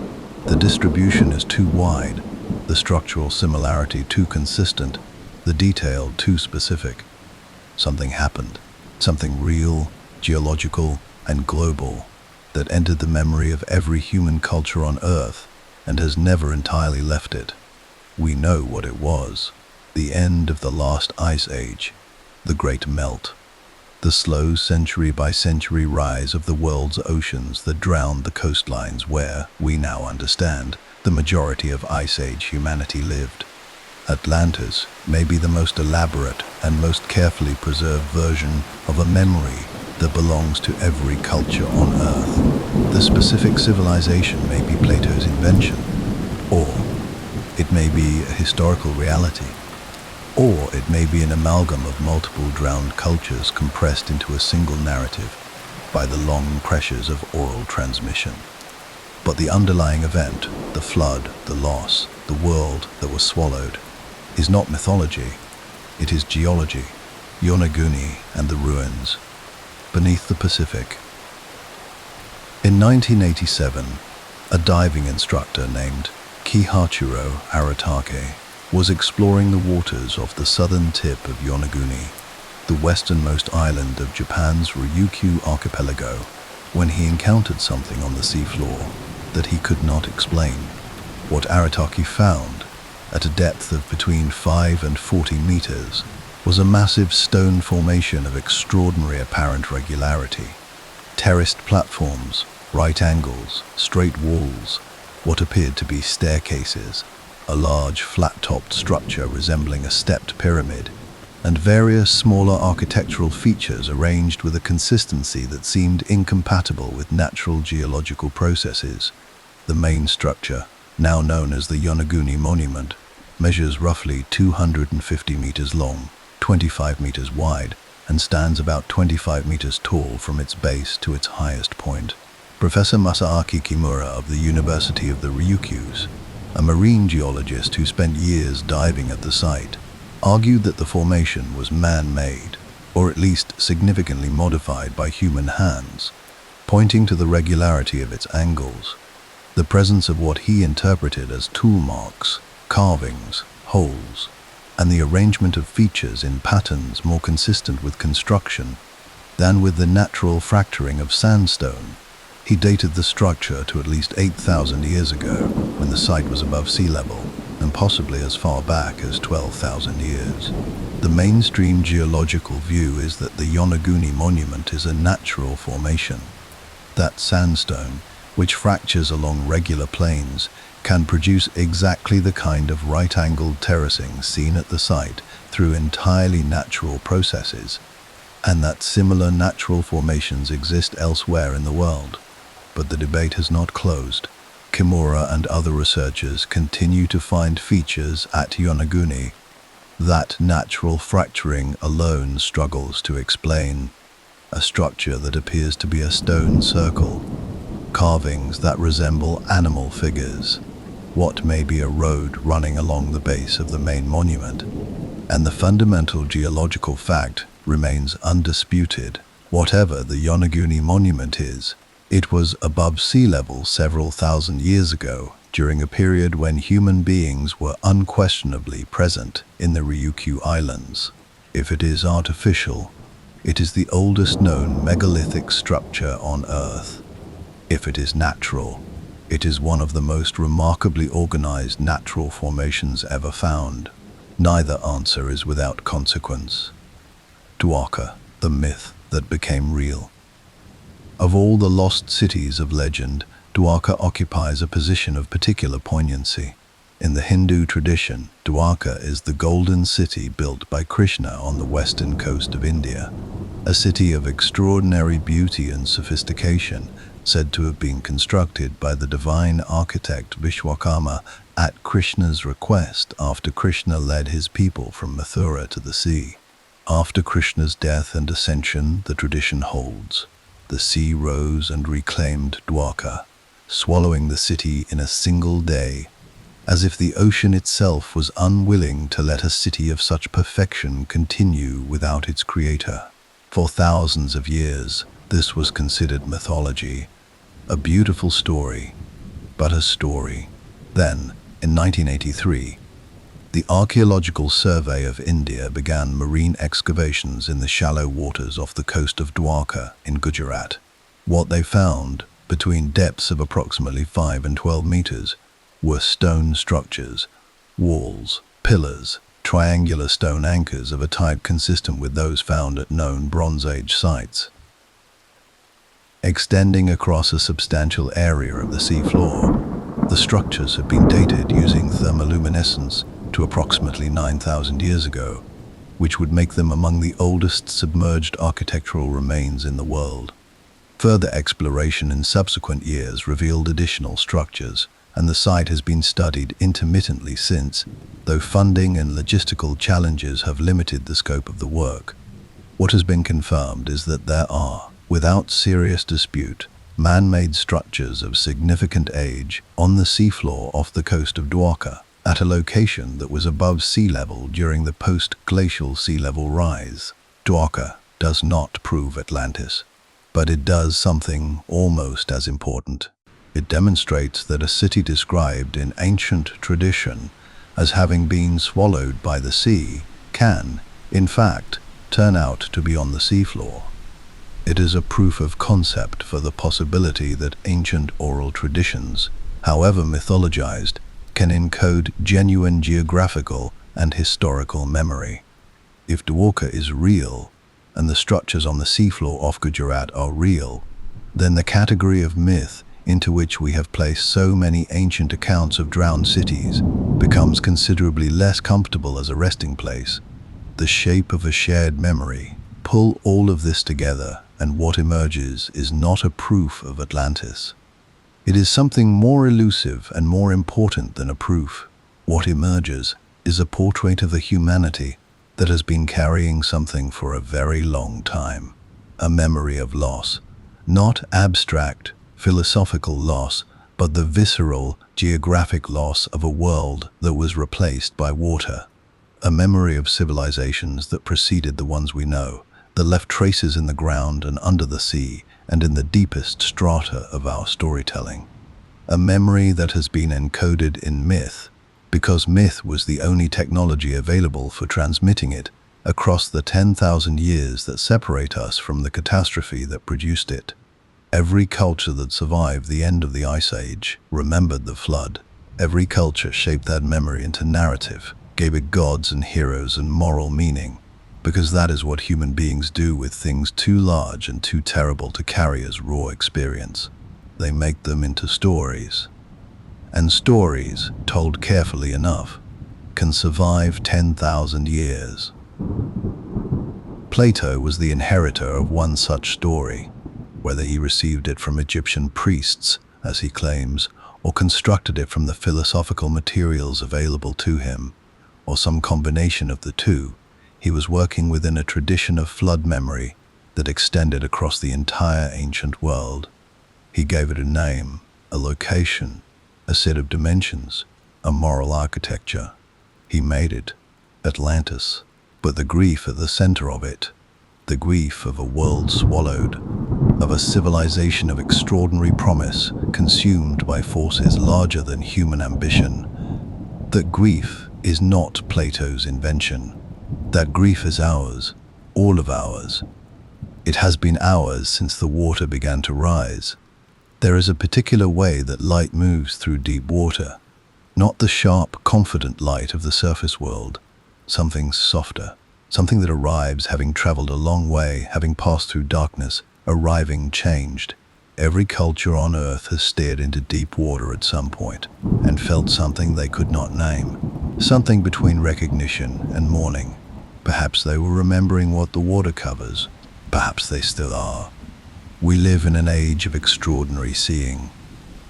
The distribution is too wide, the structural similarity too consistent, the detail too specific. Something happened, something real, geological, and global, that entered the memory of every human culture on Earth and has never entirely left it. We know what it was: the end of the last ice age, the great melt, the slow century-by-century rise of the world's oceans that drowned the coastlines where, we now understand, the majority of Ice Age humanity lived. Atlantis may be the most elaborate and most carefully preserved version of a memory that belongs to every culture on Earth. The specific civilization may be Plato's invention, or it may be a historical reality, or it may be an amalgam of multiple drowned cultures compressed into a single narrative by the long pressures of oral transmission. But the underlying event, the flood, the loss, the world that was swallowed, is not mythology, it is geology, Yonaguni and the ruins, beneath the Pacific. In 1987, a diving instructor named Kihachiro Aratake was exploring the waters off the southern tip of Yonaguni, the westernmost island of Japan's Ryukyu archipelago, when he encountered something on the seafloor that he could not explain. What Aratake found, at a depth of between 5 and 40 meters, was a massive stone formation of extraordinary apparent regularity. Terraced platforms, right angles, straight walls, what appeared to be staircases, a large flat-topped structure resembling a stepped pyramid, and various smaller architectural features arranged with a consistency that seemed incompatible with natural geological processes. The main structure, now known as the Yonaguni Monument, measures roughly 250 meters long, 25 meters wide, and stands about 25 meters tall from its base to its highest point. Professor Masaaki Kimura of the University of the Ryukyus, a marine geologist who spent years diving at the site, argued that the formation was man-made, or at least significantly modified by human hands, pointing to the regularity of its angles, the presence of what he interpreted as tool marks, carvings, holes, and the arrangement of features in patterns more consistent with construction than with the natural fracturing of sandstone. He dated the structure to at least 8,000 years ago, when the site was above sea level, and possibly as far back as 12,000 years. The mainstream geological view is that the Yonaguni Monument is a natural formation. That sandstone, which fractures along regular planes, can produce exactly the kind of right-angled terracing seen at the site through entirely natural processes, and that similar natural formations exist elsewhere in the world. But the debate has not closed. Kimura and other researchers continue to find features at Yonaguni that natural fracturing alone struggles to explain. A structure that appears to be a stone circle, carvings that resemble animal figures, what may be a road running along the base of the main monument, and the fundamental geological fact remains undisputed. Whatever the Yonaguni Monument is, it was above sea level several thousand years ago, during a period when human beings were unquestionably present in the Ryukyu Islands. If it is artificial, it is the oldest known megalithic structure on Earth. If it is natural, it is one of the most remarkably organized natural formations ever found. Neither answer is without consequence. Dwarka, the myth that became real. Of all the lost cities of legend, Dwarka occupies a position of particular poignancy. In the Hindu tradition, Dwarka is the golden city built by Krishna on the western coast of India, a city of extraordinary beauty and sophistication, said to have been constructed by the divine architect Vishwakarma at Krishna's request after Krishna led his people from Mathura to the sea. After Krishna's death and ascension, the tradition holds, the sea rose and reclaimed Dwarka, swallowing the city in a single day, as if the ocean itself was unwilling to let a city of such perfection continue without its creator. For thousands of years, this was considered mythology, a beautiful story, but a story. Then, in 1983, the Archaeological Survey of India began marine excavations in the shallow waters off the coast of Dwarka in Gujarat. What they found, between depths of approximately 5 and 12 meters, were stone structures, walls, pillars, triangular stone anchors of a type consistent with those found at known Bronze Age sites. Extending across a substantial area of the seafloor, the structures have been dated using thermoluminescence to approximately 9,000 years ago, which would make them among the oldest submerged architectural remains in the world. Further exploration in subsequent years revealed additional structures, and the site has been studied intermittently since, though funding and logistical challenges have limited the scope of the work. What has been confirmed is that there are, without serious dispute, man-made structures of significant age on the seafloor off the coast of Dwarka, at a location that was above sea level during the post-glacial sea level rise. Dwarka does not prove Atlantis, but it does something almost as important. It demonstrates that a city described in ancient tradition as having been swallowed by the sea can, in fact, turn out to be on the seafloor. It is a proof of concept for the possibility that ancient oral traditions, however mythologized, can encode genuine geographical and historical memory. If Dwarka is real, and the structures on the seafloor off Gujarat are real, then the category of myth into which we have placed so many ancient accounts of drowned cities becomes considerably less comfortable as a resting place. the shape of a shared memory. Pull all of this together, and what emerges is not a proof of Atlantis. It is something more elusive and more important than a proof. What emerges is a portrait of a humanity that has been carrying something for a very long time. A memory of loss, not abstract, philosophical loss, but the visceral, geographic loss of a world that was replaced by water. A memory of civilizations that preceded the ones we know, that left traces in the ground and under the sea and in the deepest strata of our storytelling. A memory that has been encoded in myth, because myth was the only technology available for transmitting it across the 10,000 years that separate us from the catastrophe that produced it. Every culture that survived the end of the Ice Age remembered the flood. Every culture shaped that memory into narrative, gave it gods and heroes and moral meaning, because that is what human beings do with things too large and too terrible to carry as raw experience. They make them into stories. And stories, told carefully enough, can survive 10,000 years. Plato was the inheritor of one such story, whether he received it from Egyptian priests, as he claims, or constructed it from the philosophical materials available to him, or some combination of the two. He was working within a tradition of flood memory that extended across the entire ancient world. He gave it a name, a location, a set of dimensions, a moral architecture. He made it Atlantis. But the grief at the center of it, the grief of a world swallowed, of a civilization of extraordinary promise consumed by forces larger than human ambition, that grief is not Plato's invention. That grief is ours, all of ours. It has been ours since the water began to rise. There is a particular way that light moves through deep water, not the sharp, confident light of the surface world. Something softer, something that arrives having traveled a long way, having passed through darkness, arriving changed. Every culture on Earth has stared into deep water at some point and felt something they could not name, something between recognition and mourning. Perhaps they were remembering what the water covers. Perhaps they still are. We live in an age of extraordinary seeing.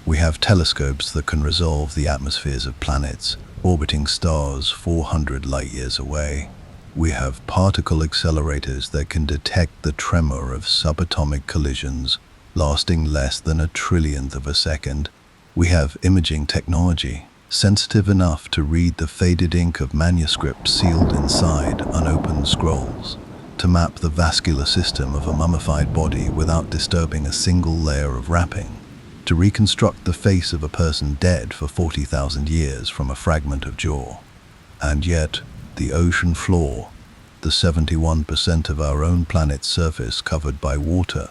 We have telescopes that can resolve the atmospheres of planets, orbiting stars 400 light-years away. We have particle accelerators that can detect the tremor of subatomic collisions lasting less than a trillionth of a second. We have imaging technology, sensitive enough to read the faded ink of manuscripts sealed inside unopened scrolls, to map the vascular system of a mummified body without disturbing a single layer of wrapping, to reconstruct the face of a person dead for 40,000 years from a fragment of jaw. And yet, the ocean floor, the 71% of our own planet's surface covered by water,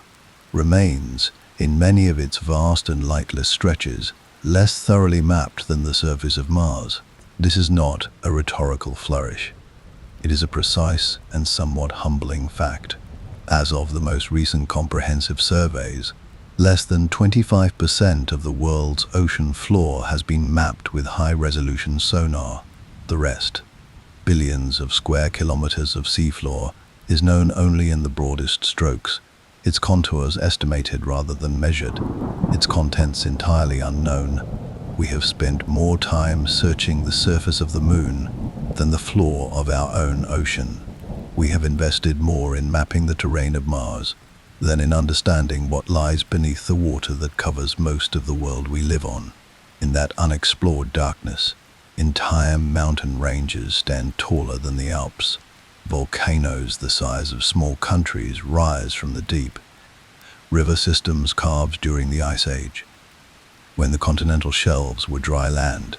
remains, in many of its vast and lightless stretches, less thoroughly mapped than the surface of Mars. This is not a rhetorical flourish. It is a precise and somewhat humbling fact. As of the most recent comprehensive surveys, less than 25% of the world's ocean floor has been mapped with high-resolution sonar. The rest, billions of square kilometers of seafloor, is known only in the broadest strokes, its contours estimated rather than measured, its contents entirely unknown. We have spent more time searching the surface of the moon than the floor of our own ocean. We have invested more in mapping the terrain of Mars than in understanding what lies beneath the water that covers most of the world we live on. In that unexplored darkness, entire mountain ranges stand taller than the Alps. Volcanoes the size of small countries rise from the deep. River systems carved during the Ice Age, when the continental shelves were dry land,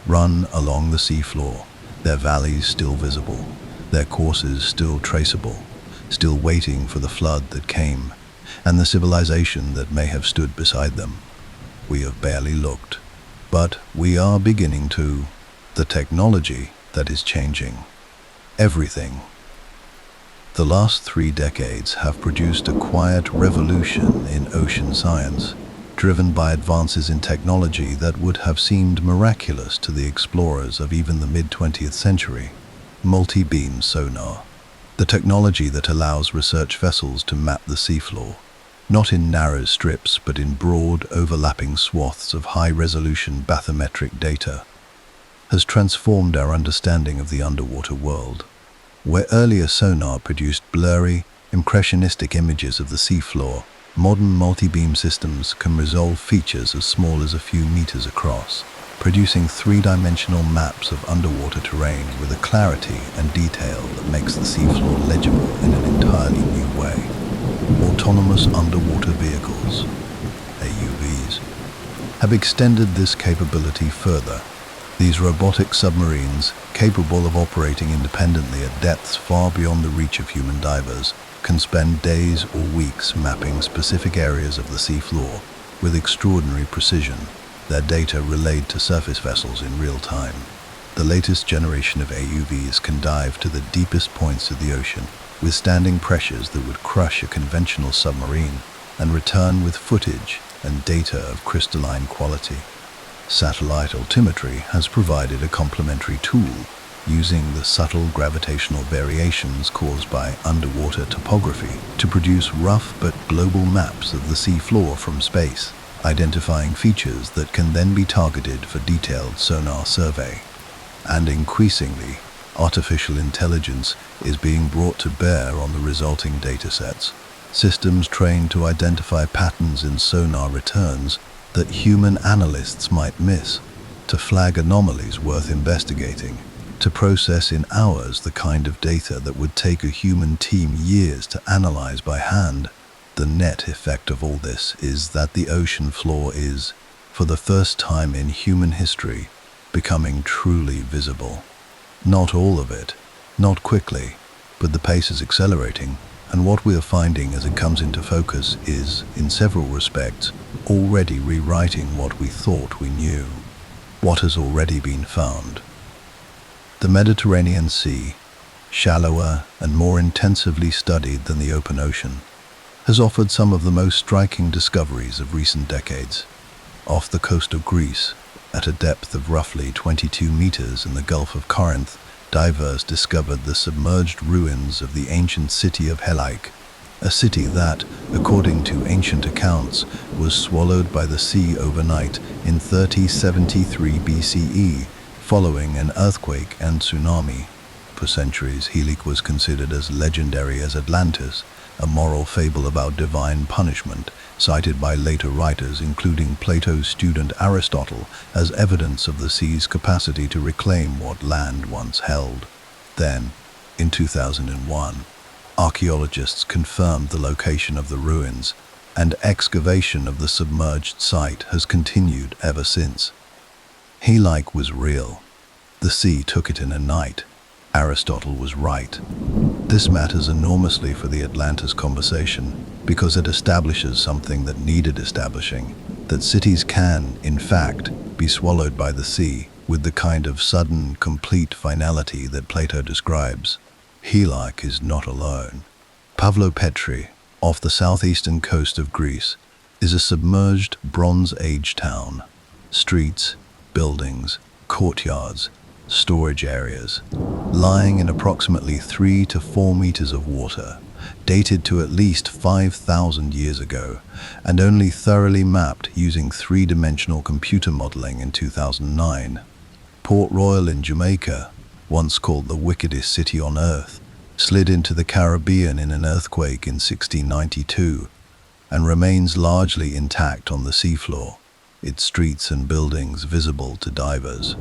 run along the seafloor, their valleys still visible, their courses still traceable, still waiting for the flood that came, and the civilization that may have stood beside them. We have barely looked, but we are beginning to. The technology that is changing everything. The last 3 decades have produced a quiet revolution in ocean science, driven by advances in technology that would have seemed miraculous to the explorers of even the mid-20th century. Multi-beam sonar, the technology that allows research vessels to map the seafloor, not in narrow strips but in broad, overlapping swaths of high-resolution bathymetric data, has transformed our understanding of the underwater world. Where earlier sonar produced blurry, impressionistic images of the seafloor, modern multi-beam systems can resolve features as small as a few meters across, producing three-dimensional maps of underwater terrain with a clarity and detail that makes the seafloor legible in an entirely new way. Autonomous underwater vehicles, AUVs, have extended this capability further. These robotic submarines, capable of operating independently at depths far beyond the reach of human divers, can spend days or weeks mapping specific areas of the seafloor with extraordinary precision, their data relayed to surface vessels in real time. The latest generation of AUVs can dive to the deepest points of the ocean, withstanding pressures that would crush a conventional submarine, and return with footage and data of crystalline quality. Satellite altimetry has provided a complementary tool, using the subtle gravitational variations caused by underwater topography to produce rough but global maps of the seafloor from space, identifying features that can then be targeted for detailed sonar survey. And increasingly, artificial intelligence is being brought to bear on the resulting datasets, systems trained to identify patterns in sonar returns that human analysts might miss, to flag anomalies worth investigating, to process in hours the kind of data that would take a human team years to analyze by hand. The net effect of all this is that the ocean floor is, for the first time in human history, becoming truly visible. Not all of it, not quickly, but the pace is accelerating, and what we are finding as it comes into focus is, in several respects, already rewriting what we thought we knew, what has already been found. The Mediterranean Sea, shallower and more intensively studied than the open ocean, has offered some of the most striking discoveries of recent decades. Off the coast of Greece, at a depth of roughly 22 meters in the Gulf of Corinth, divers discovered the submerged ruins of the ancient city of Helaik, a city that, according to ancient accounts, was swallowed by the sea overnight in 3073 BCE, following an earthquake and tsunami. For centuries, Helaik was considered as legendary as Atlantis, a moral fable about divine punishment, cited by later writers including Plato's student Aristotle as evidence of the sea's capacity to reclaim what land once held. Then, in 2001, archaeologists confirmed the location of the ruins, and excavation of the submerged site has continued ever since. Helaik was real. The sea took it in a night. Aristotle was right. This matters enormously for the Atlantis conversation because it establishes something that needed establishing, that cities can, in fact, be swallowed by the sea with the kind of sudden, complete finality that Plato describes. Helaik is not alone. Pavlopetri, off the southeastern coast of Greece, is a submerged Bronze Age town. Streets, buildings, courtyards, storage areas, lying in approximately 3 to 4 meters of water, dated to at least 5,000 years ago, and only thoroughly mapped using three-dimensional computer modeling in 2009. Port Royal in Jamaica, once called the wickedest city on earth, slid into the Caribbean in an earthquake in 1692, and remains largely intact on the seafloor, its streets and buildings visible to divers.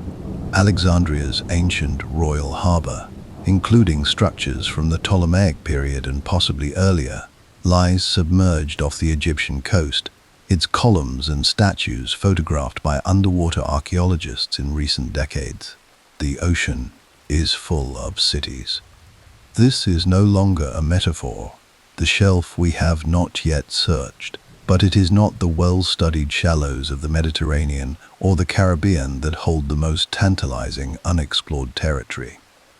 Alexandria's ancient royal harbour, including structures from the Ptolemaic period and possibly earlier, lies submerged off the Egyptian coast, its columns and statues photographed by underwater archaeologists in recent decades. The ocean is full of cities. This is no longer a metaphor, the shelf we have not yet searched, but it is not the well-studied shallows of the Mediterranean or the Caribbean that hold the most tantalizing unexplored territory.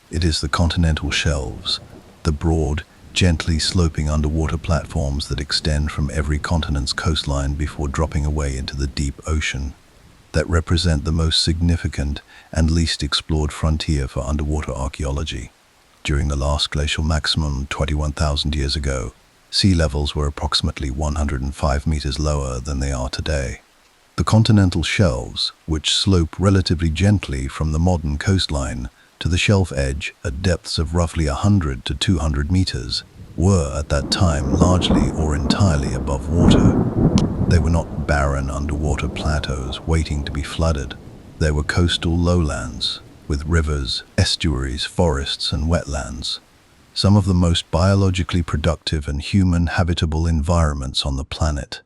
It is the continental shelves, the broad, gently sloping underwater platforms that extend from every continent's coastline before dropping away into the deep ocean. that represent the most significant and least explored frontier for underwater archaeology. During the last glacial maximum 21,000 years ago, sea levels were approximately 105 meters lower than they are today. The continental shelves, which slope relatively gently from the modern coastline to the shelf edge at depths of roughly 100 to 200 meters, were at that time largely or entirely above water. They were not barren underwater plateaus waiting to be flooded. They were coastal lowlands, with rivers, estuaries, forests, and wetlands. Some of the most biologically productive and human habitable environments on the planet.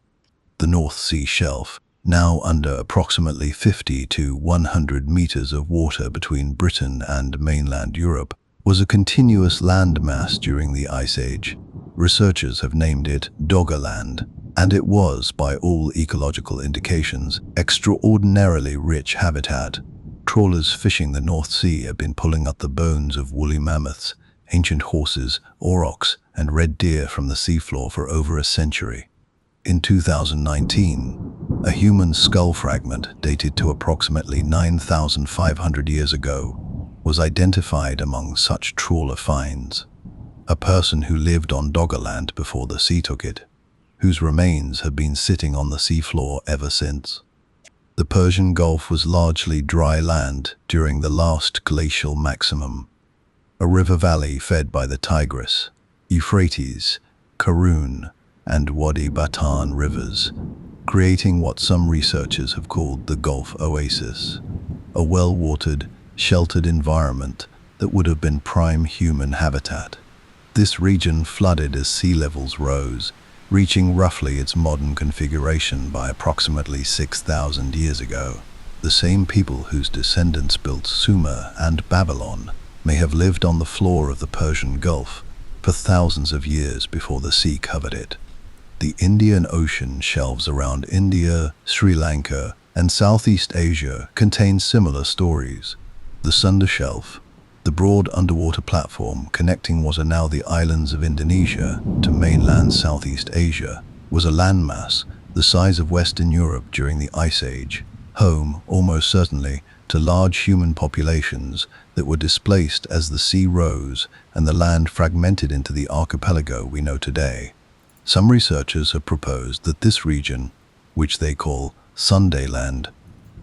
The North Sea Shelf, now under approximately 50 to 100 meters of water between Britain and mainland Europe, was a continuous landmass during the Ice Age. Researchers have named it Doggerland, and it was, by all ecological indications, extraordinarily rich habitat. Trawlers fishing the North Sea have been pulling up the bones of woolly mammoths, ancient horses, aurochs, and red deer from the seafloor for over a century. In 2019, a human skull fragment dated to approximately 9,500 years ago was identified among such trawler finds. A person who lived on Doggerland before the sea took it, whose remains have been sitting on the seafloor ever since. The Persian Gulf was largely dry land during the last glacial maximum, a river valley fed by the Tigris, Euphrates, Karun, and Wadi Batan rivers, creating what some researchers have called the Gulf Oasis, a well-watered, sheltered environment that would have been prime human habitat. This region flooded as sea levels rose, reaching roughly its modern configuration by approximately 6,000 years ago. The same people whose descendants built Sumer and Babylon may have lived on the floor of the Persian Gulf for thousands of years before the sea covered it. The Indian Ocean shelves around India, Sri Lanka, and Southeast Asia contain similar stories. The Sunda Shelf, the broad underwater platform connecting what are now the islands of Indonesia to mainland Southeast Asia, was a landmass the size of Western Europe during the Ice Age, home, almost certainly, to large human populations that were displaced as the sea rose and the land fragmented into the archipelago we know today. Some researchers have proposed that this region, which they call Sundaland,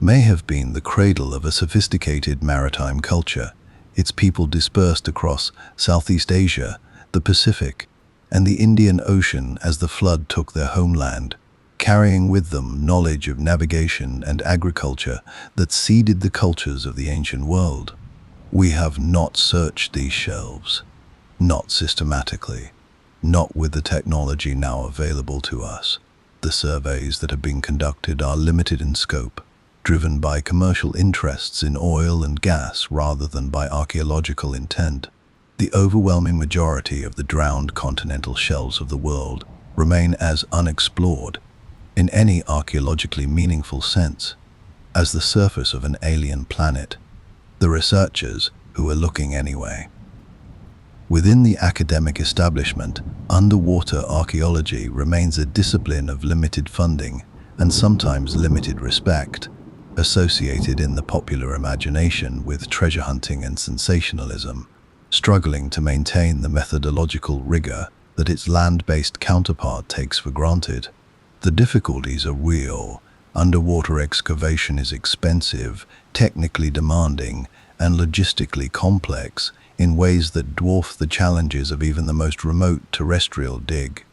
may have been the cradle of a sophisticated maritime culture, its people dispersed across Southeast Asia, the Pacific, and the Indian Ocean as the flood took their homeland, carrying with them knowledge of navigation and agriculture that seeded the cultures of the ancient world. We have not searched these shelves, not systematically, not with the technology now available to us. The surveys that have been conducted are limited in scope, driven by commercial interests in oil and gas rather than by archaeological intent. The overwhelming majority of the drowned continental shelves of the world remain as unexplored, in any archaeologically meaningful sense, as the surface of an alien planet. The researchers who are looking anyway. Within the academic establishment, underwater archaeology remains a discipline of limited funding and sometimes limited respect, associated in the popular imagination with treasure hunting and sensationalism, struggling to maintain the methodological rigor that its land-based counterpart takes for granted. The difficulties are real. Underwater excavation is expensive, technically demanding, and logistically complex in ways that dwarf the challenges of even the most remote terrestrial dig.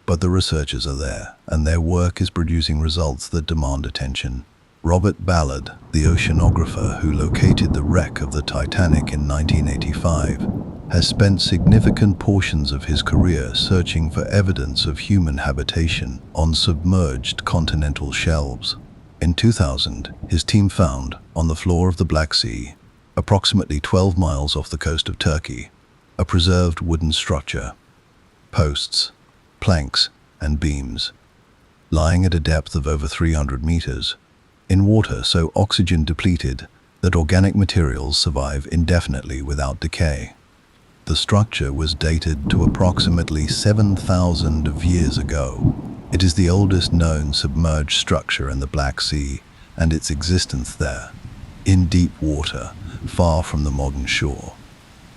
But the researchers are there, and their work is producing results that demand attention. Robert Ballard, the oceanographer who located the wreck of the Titanic in 1985, has spent significant portions of his career searching for evidence of human habitation on submerged continental shelves. In 2000, his team found, on the floor of the Black Sea, approximately 12 miles off the coast of Turkey, a preserved wooden structure, posts, planks, and beams, lying at a depth of over 300 meters, in water so oxygen-depleted that organic materials survive indefinitely without decay. The structure was dated to approximately 7,000 years ago. It is the oldest known submerged structure in the Black Sea, and its existence there, in deep water, far from the modern shore,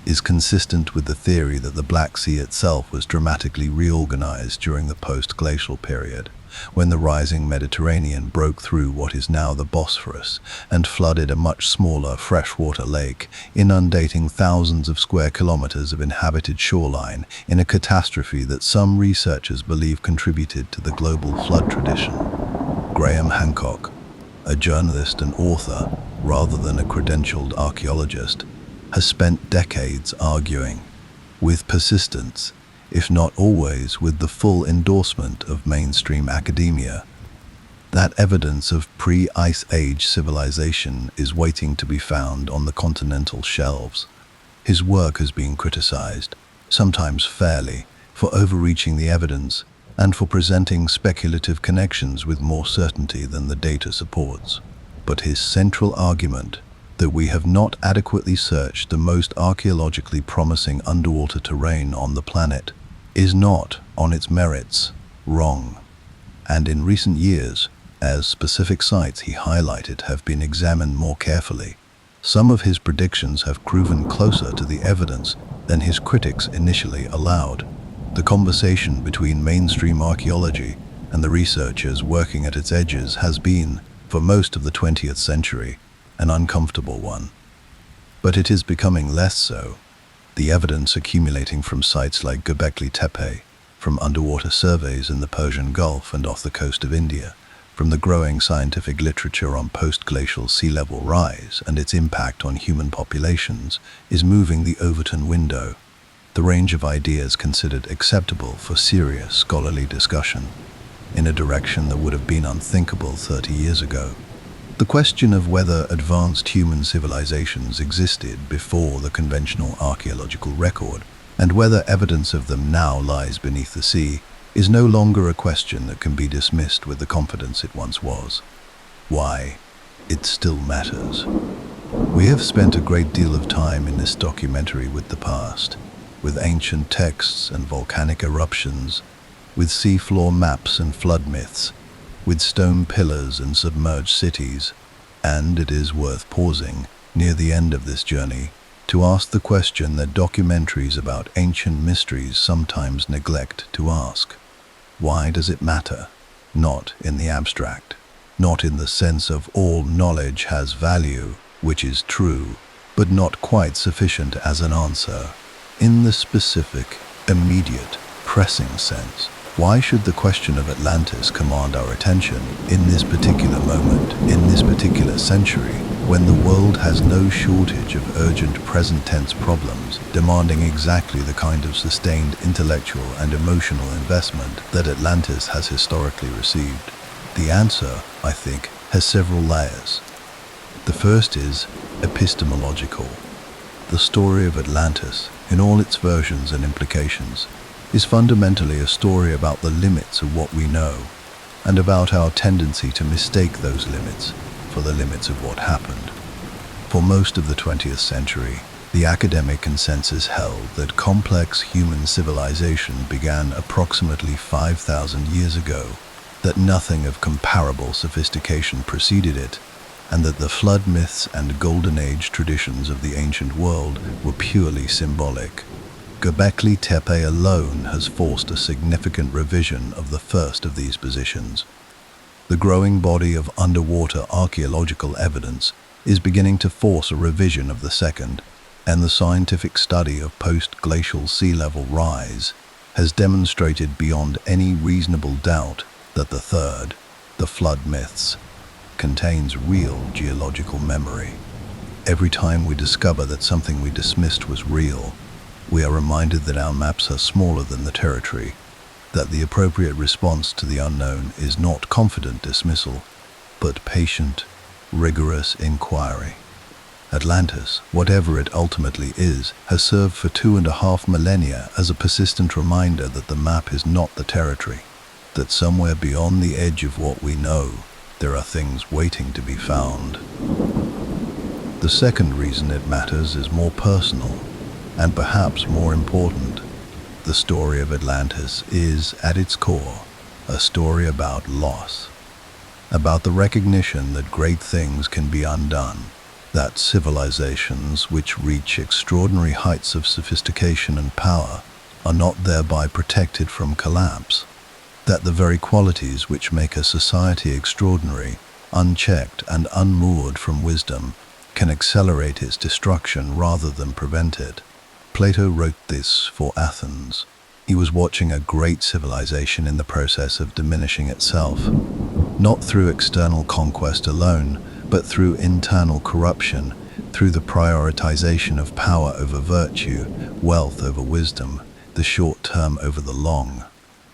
is consistent with the theory that the Black Sea itself was dramatically reorganized during the post-glacial period, when the rising Mediterranean broke through what is now the Bosphorus and flooded a much smaller freshwater lake, inundating thousands of square kilometers of inhabited shoreline in a catastrophe that some researchers believe contributed to the global flood tradition. Graham Hancock, a journalist and author rather than a credentialed archaeologist, has spent decades arguing, with persistence, if not always with the full endorsement of mainstream academia, that evidence of pre-Ice Age civilization is waiting to be found on the continental shelves. His work has been criticized, sometimes fairly, for overreaching the evidence and for presenting speculative connections with more certainty than the data supports. But his central argument, that we have not adequately searched the most archaeologically promising underwater terrain on the planet, is not, on its merits, wrong. And in recent years, as specific sites he highlighted have been examined more carefully, some of his predictions have proven closer to the evidence than his critics initially allowed. The conversation between mainstream archaeology and the researchers working at its edges has been, for most of the 20th century, an uncomfortable one. But it is becoming less so. The evidence accumulating from sites like Göbekli Tepe, from underwater surveys in the Persian Gulf and off the coast of India, from the growing scientific literature on post-glacial sea level rise and its impact on human populations, is moving the Overton window, the range of ideas considered acceptable for serious scholarly discussion, in a direction that would have been unthinkable 30 years ago. The question of whether advanced human civilizations existed before the conventional archaeological record, and whether evidence of them now lies beneath the sea, is no longer a question that can be dismissed with the confidence it once was. Why? It still matters. We have spent a great deal of time in this documentary with the past, with ancient texts and volcanic eruptions, with seafloor maps and flood myths, with stone pillars and submerged cities, and it is worth pausing, near the end of this journey, to ask the question that documentaries about ancient mysteries sometimes neglect to ask. Why does it matter? Not in the abstract, not in the sense of all knowledge has value, which is true, but not quite sufficient as an answer. In the specific, immediate, pressing sense. Why should the question of Atlantis command our attention in this particular moment, in this particular century, when the world has no shortage of urgent present-tense problems demanding exactly the kind of sustained intellectual and emotional investment that Atlantis has historically received? The answer, I think, has several layers. The first is epistemological. The story of Atlantis, in all its versions and implications, is fundamentally a story about the limits of what we know, and about our tendency to mistake those limits for the limits of what happened. For most of the 20th century, the academic consensus held that complex human civilization began approximately 5,000 years ago, that nothing of comparable sophistication preceded it, and that the flood myths and Golden Age traditions of the ancient world were purely symbolic. Göbekli Tepe alone has forced a significant revision of the first of these positions. The growing body of underwater archaeological evidence is beginning to force a revision of the second, and the scientific study of post-glacial sea level rise has demonstrated beyond any reasonable doubt that the third, the flood myths, contains real geological memory. Every time we discover that something we dismissed was real, we are reminded that our maps are smaller than the territory, that the appropriate response to the unknown is not confident dismissal, but patient, rigorous inquiry. Atlantis, whatever it ultimately is, has served for 2.5 millennia as a persistent reminder that the map is not the territory, that somewhere beyond the edge of what we know, there are things waiting to be found. The second reason it matters is more personal, and perhaps more important. The story of Atlantis is, at its core, a story about loss. about the recognition that great things can be undone, that civilizations which reach extraordinary heights of sophistication and power are not thereby protected from collapse, that the very qualities which make a society extraordinary, unchecked and unmoored from wisdom, can accelerate its destruction rather than prevent it. Plato wrote this for Athens. He was watching a great civilization in the process of diminishing itself, not through external conquest alone, but through internal corruption, through the prioritization of power over virtue, wealth over wisdom, the short term over the long.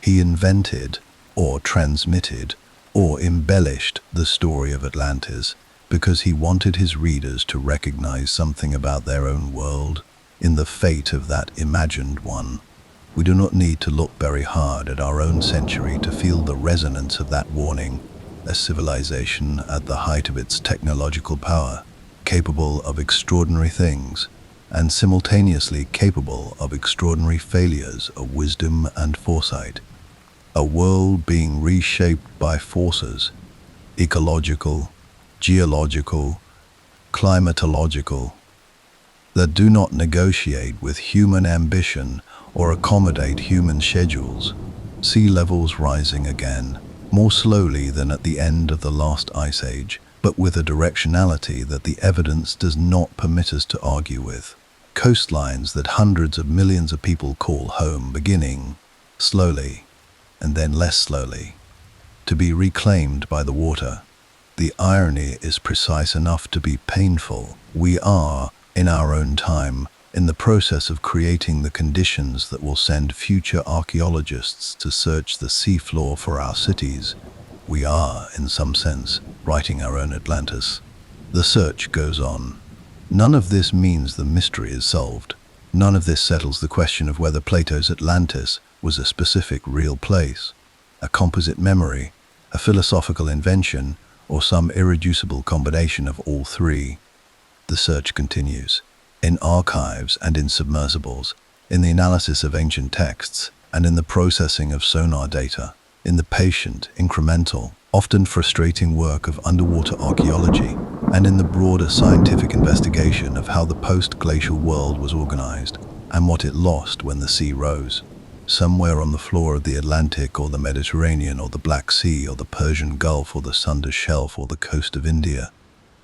He invented, or transmitted, or embellished the story of Atlantis because he wanted his readers to recognize something about their own world in the fate of that imagined one. We do not need to look very hard at our own century to feel the resonance of that warning. A civilization at the height of its technological power, capable of extraordinary things, and simultaneously capable of extraordinary failures of wisdom and foresight. A world being reshaped by forces, ecological, geological, climatological, that do not negotiate with human ambition or accommodate human schedules. Sea levels rising again, more slowly than at the end of the last ice age, but with a directionality that the evidence does not permit us to argue with. Coastlines that hundreds of millions of people call home beginning, slowly, and then less slowly, to be reclaimed by the water. The irony is precise enough to be painful. We are, in our own time, in the process of creating the conditions that will send future archaeologists to search the seafloor for our cities. We are, in some sense, writing our own Atlantis. The search goes on. None of this means the mystery is solved. None of this settles the question of whether Plato's Atlantis was a specific real place, a composite memory, a philosophical invention, or some irreducible combination of all three. The search continues. In archives and in submersibles, in the analysis of ancient texts, and in the processing of sonar data, in the patient, incremental, often frustrating work of underwater archaeology, and in the broader scientific investigation of how the post-glacial world was organized and what it lost when the sea rose. Somewhere on the floor of the Atlantic or the Mediterranean or the Black Sea or the Persian Gulf or the Sunda Shelf or the coast of India,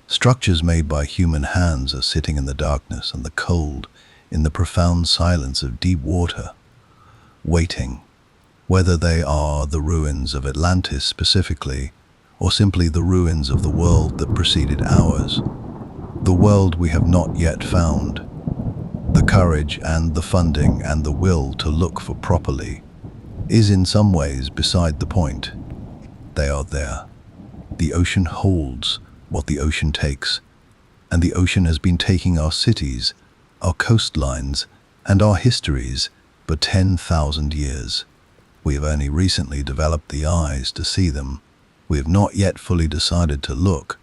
structures made by human hands are sitting in the darkness and the cold, in the profound silence of deep water, waiting. Whether they are the ruins of Atlantis specifically, or simply the ruins of the world that preceded ours, the world we have not yet found, the courage and the funding and the will to look for properly is in some ways beside the point. They are there. The ocean holds what the ocean takes, and the ocean has been taking our cities, our coastlines, and our histories for 10,000 years. We have only recently developed the eyes to see them. We have not yet fully decided to look,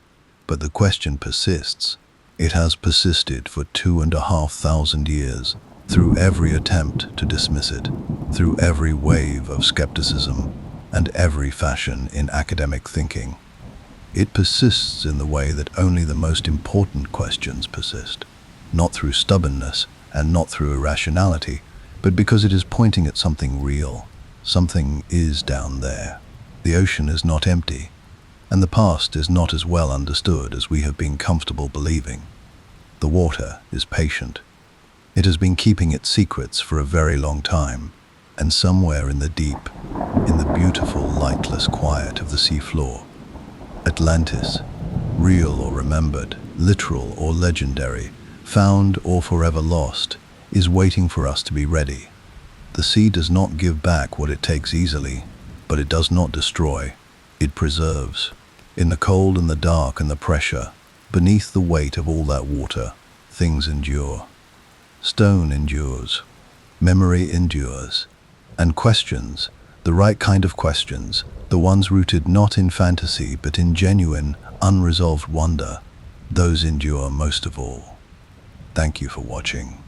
but the question persists. It has persisted for 2,500 years, through every attempt to dismiss it, through every wave of skepticism, and every fashion in academic thinking. It persists in the way that only the most important questions persist, not through stubbornness and not through irrationality, but because it is pointing at something real. Something is down there. The ocean is not empty, and the past is not as well understood as we have been comfortable believing. The water is patient. It has been keeping its secrets for a very long time, and somewhere in the deep, in the beautiful, lightless quiet of the seafloor, Atlantis, real or remembered, literal or legendary, found or forever lost, is waiting for us to be ready. The sea does not give back what it takes easily, but it does not destroy. It preserves. In the cold and the dark and the pressure, beneath the weight of all that water, things endure. Stone endures. Memory endures. And questions, the right kind of questions, the ones rooted not in fantasy but in genuine, unresolved wonder, those endure most of all. Thank you for watching.